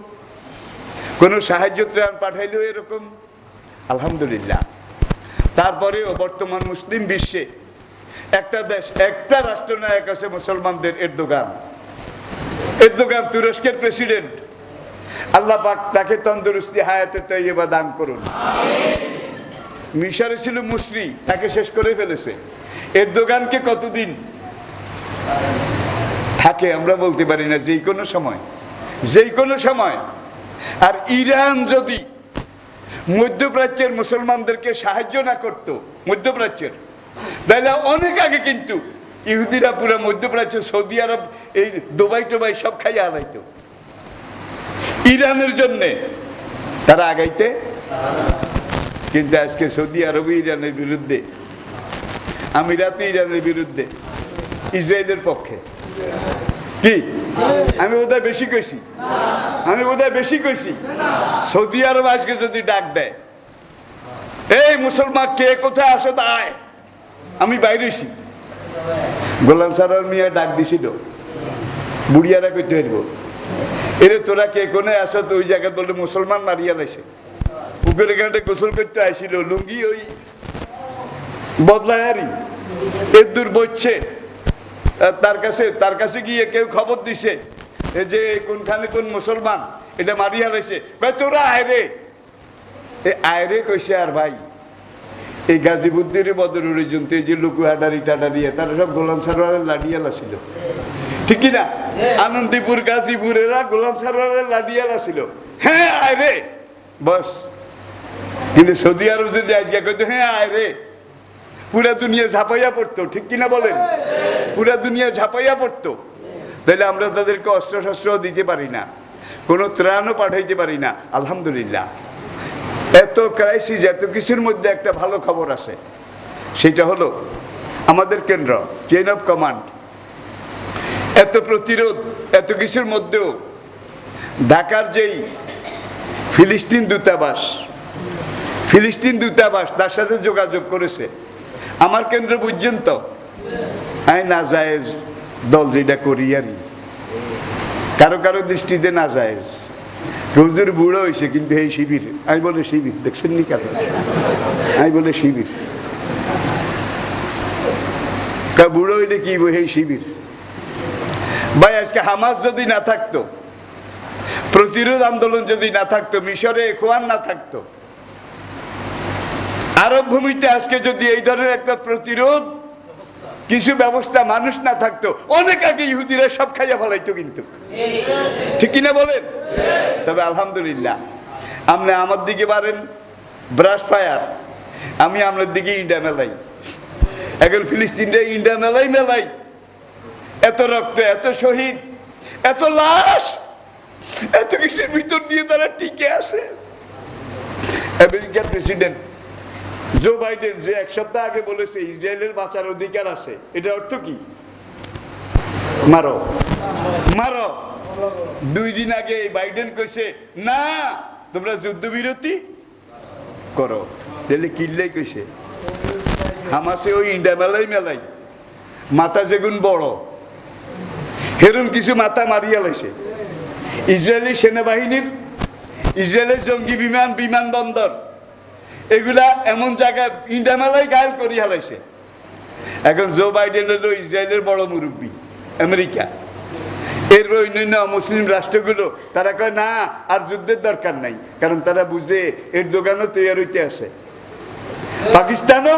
কোনো সাহায্য ত্রাণ পাঠাইলেও এরকম। আলহামদুলিল্লাহ। তারপরেও বর্তমান মুসলিম বিশ্বে একটা দেশ, একটা রাষ্ট্রনায়ক আছে মুসলমানদের, এরদোগান। তুরস্কের প্রেসিডেন্ট, আল্লাহ পাক তাকে তন্দুরুস্তি, হায়াতে তাইয়্যিবা দান করুন। মিশরে ছিল মুসরি, তাকে শেষ করে ফেলেছে। এরদোগানকে কতদিন থাকে আমরা বলতে পারি না, যে কোনো সময়। আর ইরান যদি মধ্যপ্রাচ্যের মুসলমানদেরকে সাহায্য না করতো, মধ্যপ্রাচ্যের, তাহলে অনেক আগে কিন্তু ইহুদিরা পুরো মধ্যপ্রাচ্য, সৌদি আরব, এই দুবাই টোবাই সব খাইয়া হারাইতো। ইরানের জন্যে তারা আগাইতে, কিন্তু আজকে সৌদি আরব ইরানের বিরুদ্ধে, আমিরাত ইরানের বিরুদ্ধে, ইসরায়েলের পক্ষে। কি আমি বোধহয় বেশি কইছি? সৌদি আরব আজকে যদি ডাক দেয়, এই মুসলমান কে কোথায় আসো তাই, আমি বাইরেছি। গোলাম সারার মিয়া ডাক দিছিল, বুড়িয়ারা করতে হারব, এরে তোরা কে কোনে আসো? তো ওই জায়গায় বললে মুসলমান মারিয়া লাইছে, পুকুরে ঘাটে গোসল করতে আসছিল, লুঙ্গি ওই বদলায়ারি এর দূর বইছে। তার কাছে গিয়ে কেউ খবর দিছে যে কোনখানে কোন মুসলমান এটা মারিয়া লাইছে। কয় তোরা আয় রে, আয় রে কইছে। আর ভাই এই গাজীপুরের বদরুরে জন্তু এই যে লুকুহাডারি টাডারিয়া তারা সব গোলাম সারোয়ারের লাডিয়ালা ছিল, ঠিক কিনা? আনন্দীপুর গাজীপুরেরা গোলাম সারোয়ারের লাডিয়ালা ছিল। হ্যাঁ আয় রে বস। কিন্তু সৌদি আরব যদি আজকে কইতো হ্যাঁ আয় রে, পুরা দুনিয়া ঝাঁপাইয়া পড়তো, ঠিক কিনা বলেন? পুরা দুনিয়া ঝাঁপাইয়া পড়তো। তাহলে আমরা তাদেরকে অস্ত্র শস্ত্র দিতে পারি না, কোনো ত্রাণও পাঠাইতে পারি না। আলহামদুলিল্লাহ এত ক্রাইসিস, এত কিছুর মধ্যে একটা ভালো খবর আছে, সেটা হলো আমাদের কেন্দ্র চেইন অফ কমান্ড, এত প্রতিরোধ, এত কিছুর মধ্যেও ঢাকার যেই ফিলিস্তিন দূতাবাস তার সাথে যোগাযোগ করেছে। আমার কেন্দ্র পর্যন্ত আমি নাজায়েজ দল যেটা করি আর কারো কারো দৃষ্টিতে নাজায়েজ, হুজুর বুড়ো হয়েছে কিন্তু এই শিবির, আমি বলে শিবির দেখছেন নি কারণ, আমি বলে শিবির বুড়ো হইলে কি এই শিবির। ভাই আজকে হামাস যদি না থাকতো, প্রতিরোধ আন্দোলন যদি না থাকতো, মিশরে ইখওয়ান না থাকতো, আরব ভূমিতে আজকে যদি এই ধরনের একটা প্রতিরোধ কিছু ব্যবস্থা মানুষ না থাকতো, অনেক আগে ইহুদিরা সব খাইয়া ফেলাইতো কিন্তু, ঠিক কিনা বলেন? তবে আলহামদুলিল্লাহ আপনি আমার দিকে পারেন ব্রাশ ফায়ার, আমি আপনার দিকে ইন্ডা মেলাই। এখন ফিলিস্তিনটা ইন্ডা মেলাই, এত রক্ত, এত শহীদ, এত লাশ, এত কিছুর ভিতর দিয়ে তারা টিকে আছে। আমেরিকার প্রেসিডেন্ট জো বাইডেন যে এক সপ্তাহ আগে বলেছে ইসরায়েলের বাঁচার অধিকার আছে, এটা অর্থ কি? মারো মারো। 2 দিন আগে বাইডেন কইছে না তোমরা যুদ্ধবিরতি করো, দিল্লি কিল্লাই কইছে। হামাসে ওই ইন্ডা মেলাই মাথা যেগুন বড় হেরুন কিছু মাথা মারিয়া লাইছে। ইসরায়েলি সেনাবাহিনীর, ইসরায়েলের জঙ্গি বিমানবন্দর এগুলা এমন জায়গায় ইন্ডা মেলাই গায়েল করি হালাইছে। এখন জো বাইডেন হলো ইসরায়েলের বড় মুরব্বী, আমেরিকা এর অন্যান্য মুসলিম রাষ্ট্রগুলো তারা কয় না আর যুদ্ধের দরকার নাই, কারণ তারা বুঝে এর দোকানও তৈরি হইতে আছে, পাকিস্তানও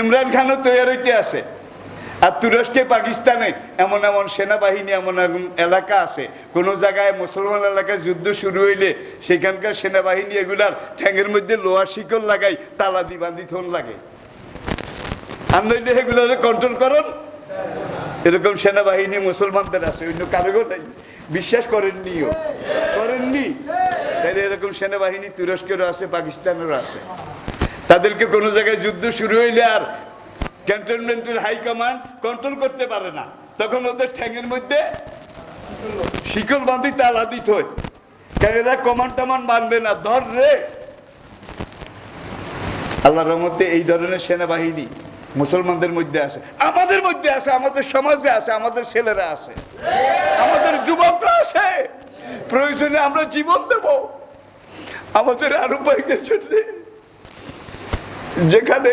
ইমরান খানও তৈরি হইতে আছে। আর তুরস্কে পাকিস্তানে এমন এমন সেনাবাহিনী, এমন এমন এলাকা আছে, কোনো জায়গায় মুসলমান এলাকায় যুদ্ধ শুরু হইলে সেখানকার সেনাবাহিনী এগুলার ঠ্যাঙের মধ্যে লোহার শিকল লাগাই তালা দি বাঁধি থন লাগে, আর নইলে এগুলার কন্ট্রোল করুন। এরকম সেনাবাহিনী মুসলমানদের আছে, অন্য কারো নাই, বিশ্বাস করেননিও, করেননি। তাই এরকম সেনাবাহিনী তুরস্কেরও আছে, পাকিস্তানেরও আছে। তাদেরকে কোনো জায়গায় যুদ্ধ শুরু হইলে আর ক্যান্টনমেন্টের হাই কমান্ড কন্ট্রোল করতে পারে না, তখন ওদের ঠ্যাঙের মধ্যে শিকল বাঁধি তালা দিত হয়, কেন এরা কমান্ড টমান্ড মানবে না, ধর রে। আল্লাহর রহমতে এই ধরনের সেনাবাহিনী মুসলমানদের মধ্যে আছে, আমাদের মধ্যে আছে, আমাদের সমাজে আছে, আমাদের ছেলেরা আছে, আমাদের যুবকরা আছে। প্রয়োজনে আমরা জীবন দেব আমাদের আরো ভাইদের জন্য, যেখানে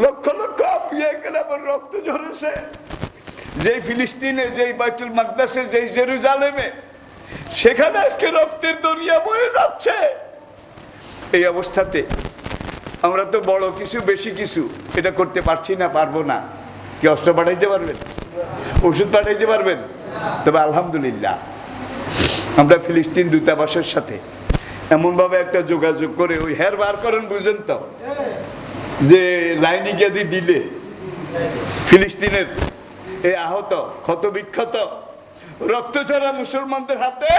লক্ষ লক্ষ আমার রক্ত ঝরেছে, যেই ফিলিস্তিনে, যেই বাইতুল মাকদাসে, যেই জেরুজালেমে, সেখানে আজকে রক্তের দরিয়া বয়ে যাচ্ছে। এই অবস্থাতে আমরা তো বড় কিছু, বেশি কিছু এটা করতে পারছি না, পারবো না। কি অস্ত্র পাঠাইতে পারবেন? ওষুধ পাঠাইতে পারবেন? তবে আলহামদুলিল্লাহ আমরা ফিলিস্তিন দূতাবাসের সাথে এমনভাবে একটা যোগাযোগ করে ওই হের বার করেন, বুঝেন তো, যে লাইনি গেদি দিলে ফিলিস্তিনের এই আহত, ক্ষত বিক্ষত, রক্তঝরা মুসলমানদের হাতে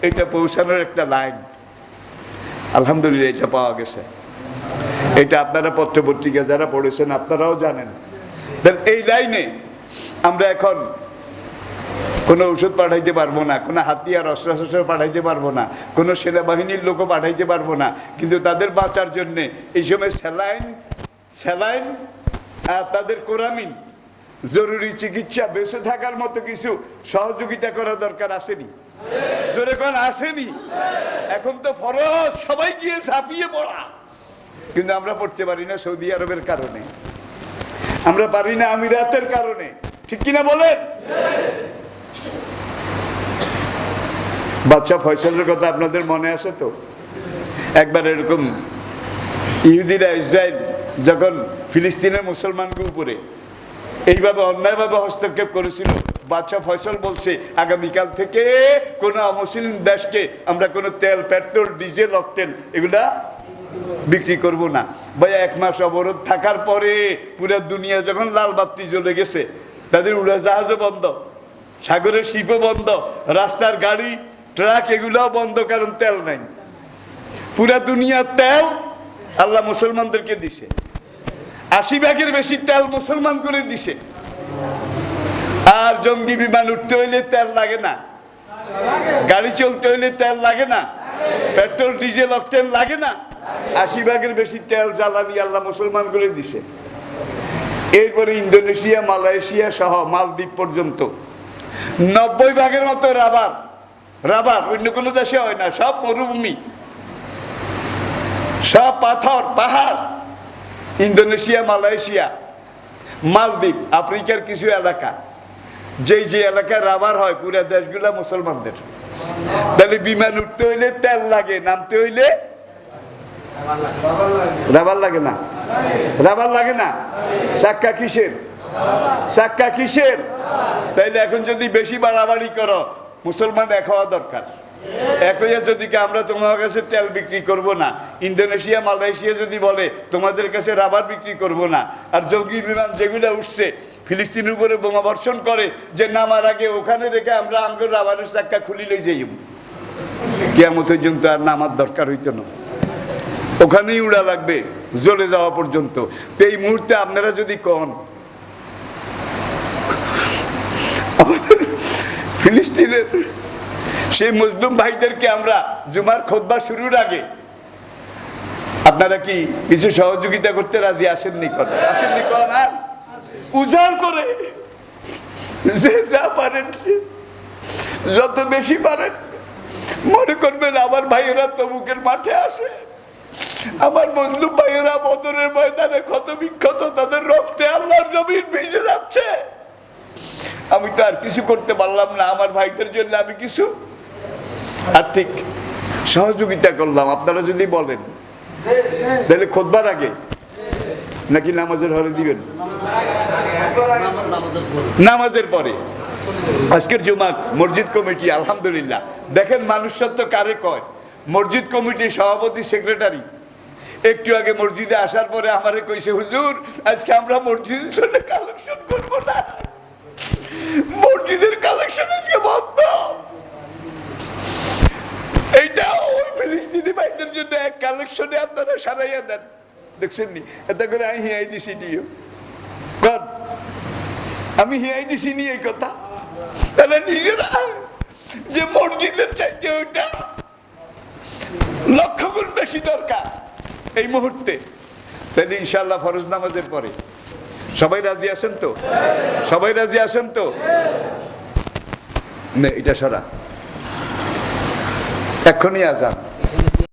এটা পৌঁছানোর একটা লাইন, আলহামদুলিল্লাহ এটা পাওয়া গেছে। এটা আপনারা পত্রপত্রিকা যারা পড়েছেন আপনারাও জানেন। এই লাইনে আমরা এখন কোনো ওষুধ পাঠাইতে পারবো না, কোনো হাতিয়ার অস্ত্রশস্ত্র পাঠাইতে পারবো না, কোনো সেনাবাহিনীর লোকও পাঠাইতে পারবো না, কিন্তু তাদের বাঁচার জন্যে এই সময় স্যালাইন আর তাদের কোরামিন, জরুরি চিকিৎসা, বেঁচে থাকার মতো কিছু সহযোগিতা করা দরকার আসেনি? জোরে কোন আসেনি? এখন তো ফরজ সবাই গিয়ে ঝাঁপিয়ে পড়া, কিন্তু আমরা পড়তে পারি না সৌদি আরবের কারণে, আমরা পারি না আমিরাতের কারণে, ঠিক কিনা বলেন? বাদশা ফয়সালের কথা আপনাদের মনে আছে তো? একবার এরকম ইহুদিরা ইসরায়েল যখন ফিলিস্তিনের মুসলমানদের উপরে এইভাবে অন্যায়ভাবে হস্তক্ষেপ করেছিল, বাদশা ফয়সাল বলছে আগামীকাল থেকে কোনো অমুসলিম দেশকে আমরা কোনো তেল, পেট্রোল, ডিজেল, অকটেন এগুলা বিক্রি করব না। ভাই 1 মাস অবরোধ থাকার পরে পুরো দুনিয়া যখন লাল বাতি জ্বলে গেছে, তাদের উড়োজাহাজও বন্ধ, সাগরের শিপও বন্ধ, রাস্তার গাড়ি ট্রাক এগুলাও বন্ধ, কারণ তেল নাই। পুরা দুনিয়ার তেল আল্লাহ মুসলমানদেরকে দিছে, 80 ভাগের বেশি তেল মুসলমান করে দিছে। আর জঙ্গি বিমান উঠতে হইলে তেল লাগে না, গাড়ি চলতে হইলে তেল লাগে না, পেট্রোল, ডিজেল, অকটেন লাগে না, 80 ভাগের বেশি তেল জ্বালানি আল্লাহ মুসলমান করে দিছে। এরপরে ইন্দোনেশিয়া, মালয়েশিয়া সহ মালদ্বীপ পর্যন্ত 90 ভাগের মতো রাবার অন্য কোনো দেশে হয় না, সব মরুভূমি, সব পাথর পাহাড়। ইন্দোনেশিয়া, মালয়েশিয়া, মালদ্বীপ, আফ্রিকার কিছু এলাকা, যে এলাকায় রাবার হয় পুরো দেশগুলা মুসলমানদের। তাহলে বিমান উঠতে হইলে তেল লাগে, নামতে হইলে রাবার লাগে না? রাবার লাগে না? চাক্কা কিসের? তাইলে এখন যদি বেশি বাড়াবাড়ি করো, মুসলমান এক হওয়া দরকার। এক হইয়া যদি আমরা তোমার কাছে তেল বিক্রি করব না, ইন্দোনেশিয়া, মালয়েশিয়া যদি বলে তোমাদের কাছে রাবার বিক্রি করব না, আর জঙ্গি বিমান যেগুলো উঠছে ফিলিস্তিনের উপরে বোমা বর্ষণ করে, যে নামার আগে ওখানে রেখে আমরা আমগো রাবারের চাক্কা খুলি লই যাই, কিয়ামত পর্যন্ত আর নামার দরকার হইতো না, ওখানেই উড়া লাগবে জ্বলে যাওয়া পর্যন্ত। তো এই মুহূর্তে আপনারা যদি কন আমাদের ফিলিস্তিনের সেই মুসলিম ভাইদেরকে আমরা জুমার খুতবা শুরুর আগে আপনারা কি কিছু সহযোগিতা করতে রাজি আসেননি? আসেননি? আর উজাড় করে যে যা পারেন, যত বেশি পারেন, মনে করবেন আমার ভাইয়েরা তবুকের মাঠে আসে, আমার মজলুম ভাইয়েরা বদরের ময়দানে ক্ষত বিক্ষত, তাদের রক্তে আল্লাহর জমিন ভিজে যাচ্ছে। আমি তো আর কিছু করতে পারলাম না, আমার ভাইদের জন্য আমি কিছু আর্থিক সহযোগিতা করলাম। আপনারা যদি বলেন তাহলে খুতবার আগে নাকি নামাজের হলে দিবেন? নামাজের পরে। আজকের জুমা মসজিদ কমিটি আলহামদুলিল্লাহ, দেখেন মানুষ সত্য কারে কয়, মসজিদ কমিটির সভাপতি, সেক্রেটারি একটু আগে মসজিদে আসার পরে আমারে কইছে, হুজুর আজকে আমরা মসজিদের জন্য কালেকশন করবো না, মসজিদের কালেকশন আজকে বন্ধ। এইটা ওই ফিলিস্তিনি ভাইদের জন্য এক কালেকশনে আপনারা সারাইয়া দেন, দেখছেন নি? এটা করে আমি হিয়াই দিছি নিয়ে, আমি হিয়াই দিছি নিয়ে এই কথা, তাহলে নিজেরা যে মসজিদের চাইতে ওইটা 1,00,000 গুণ বেশি দরকার এই মুহূর্তে। তাহলে ইনশাআল্লাহ ফরজ নামাজের পরে সবাই রাজি আছেন তো? সবাই রাজি আছেন তো? না এটা সারা এক্ষুনি আজান।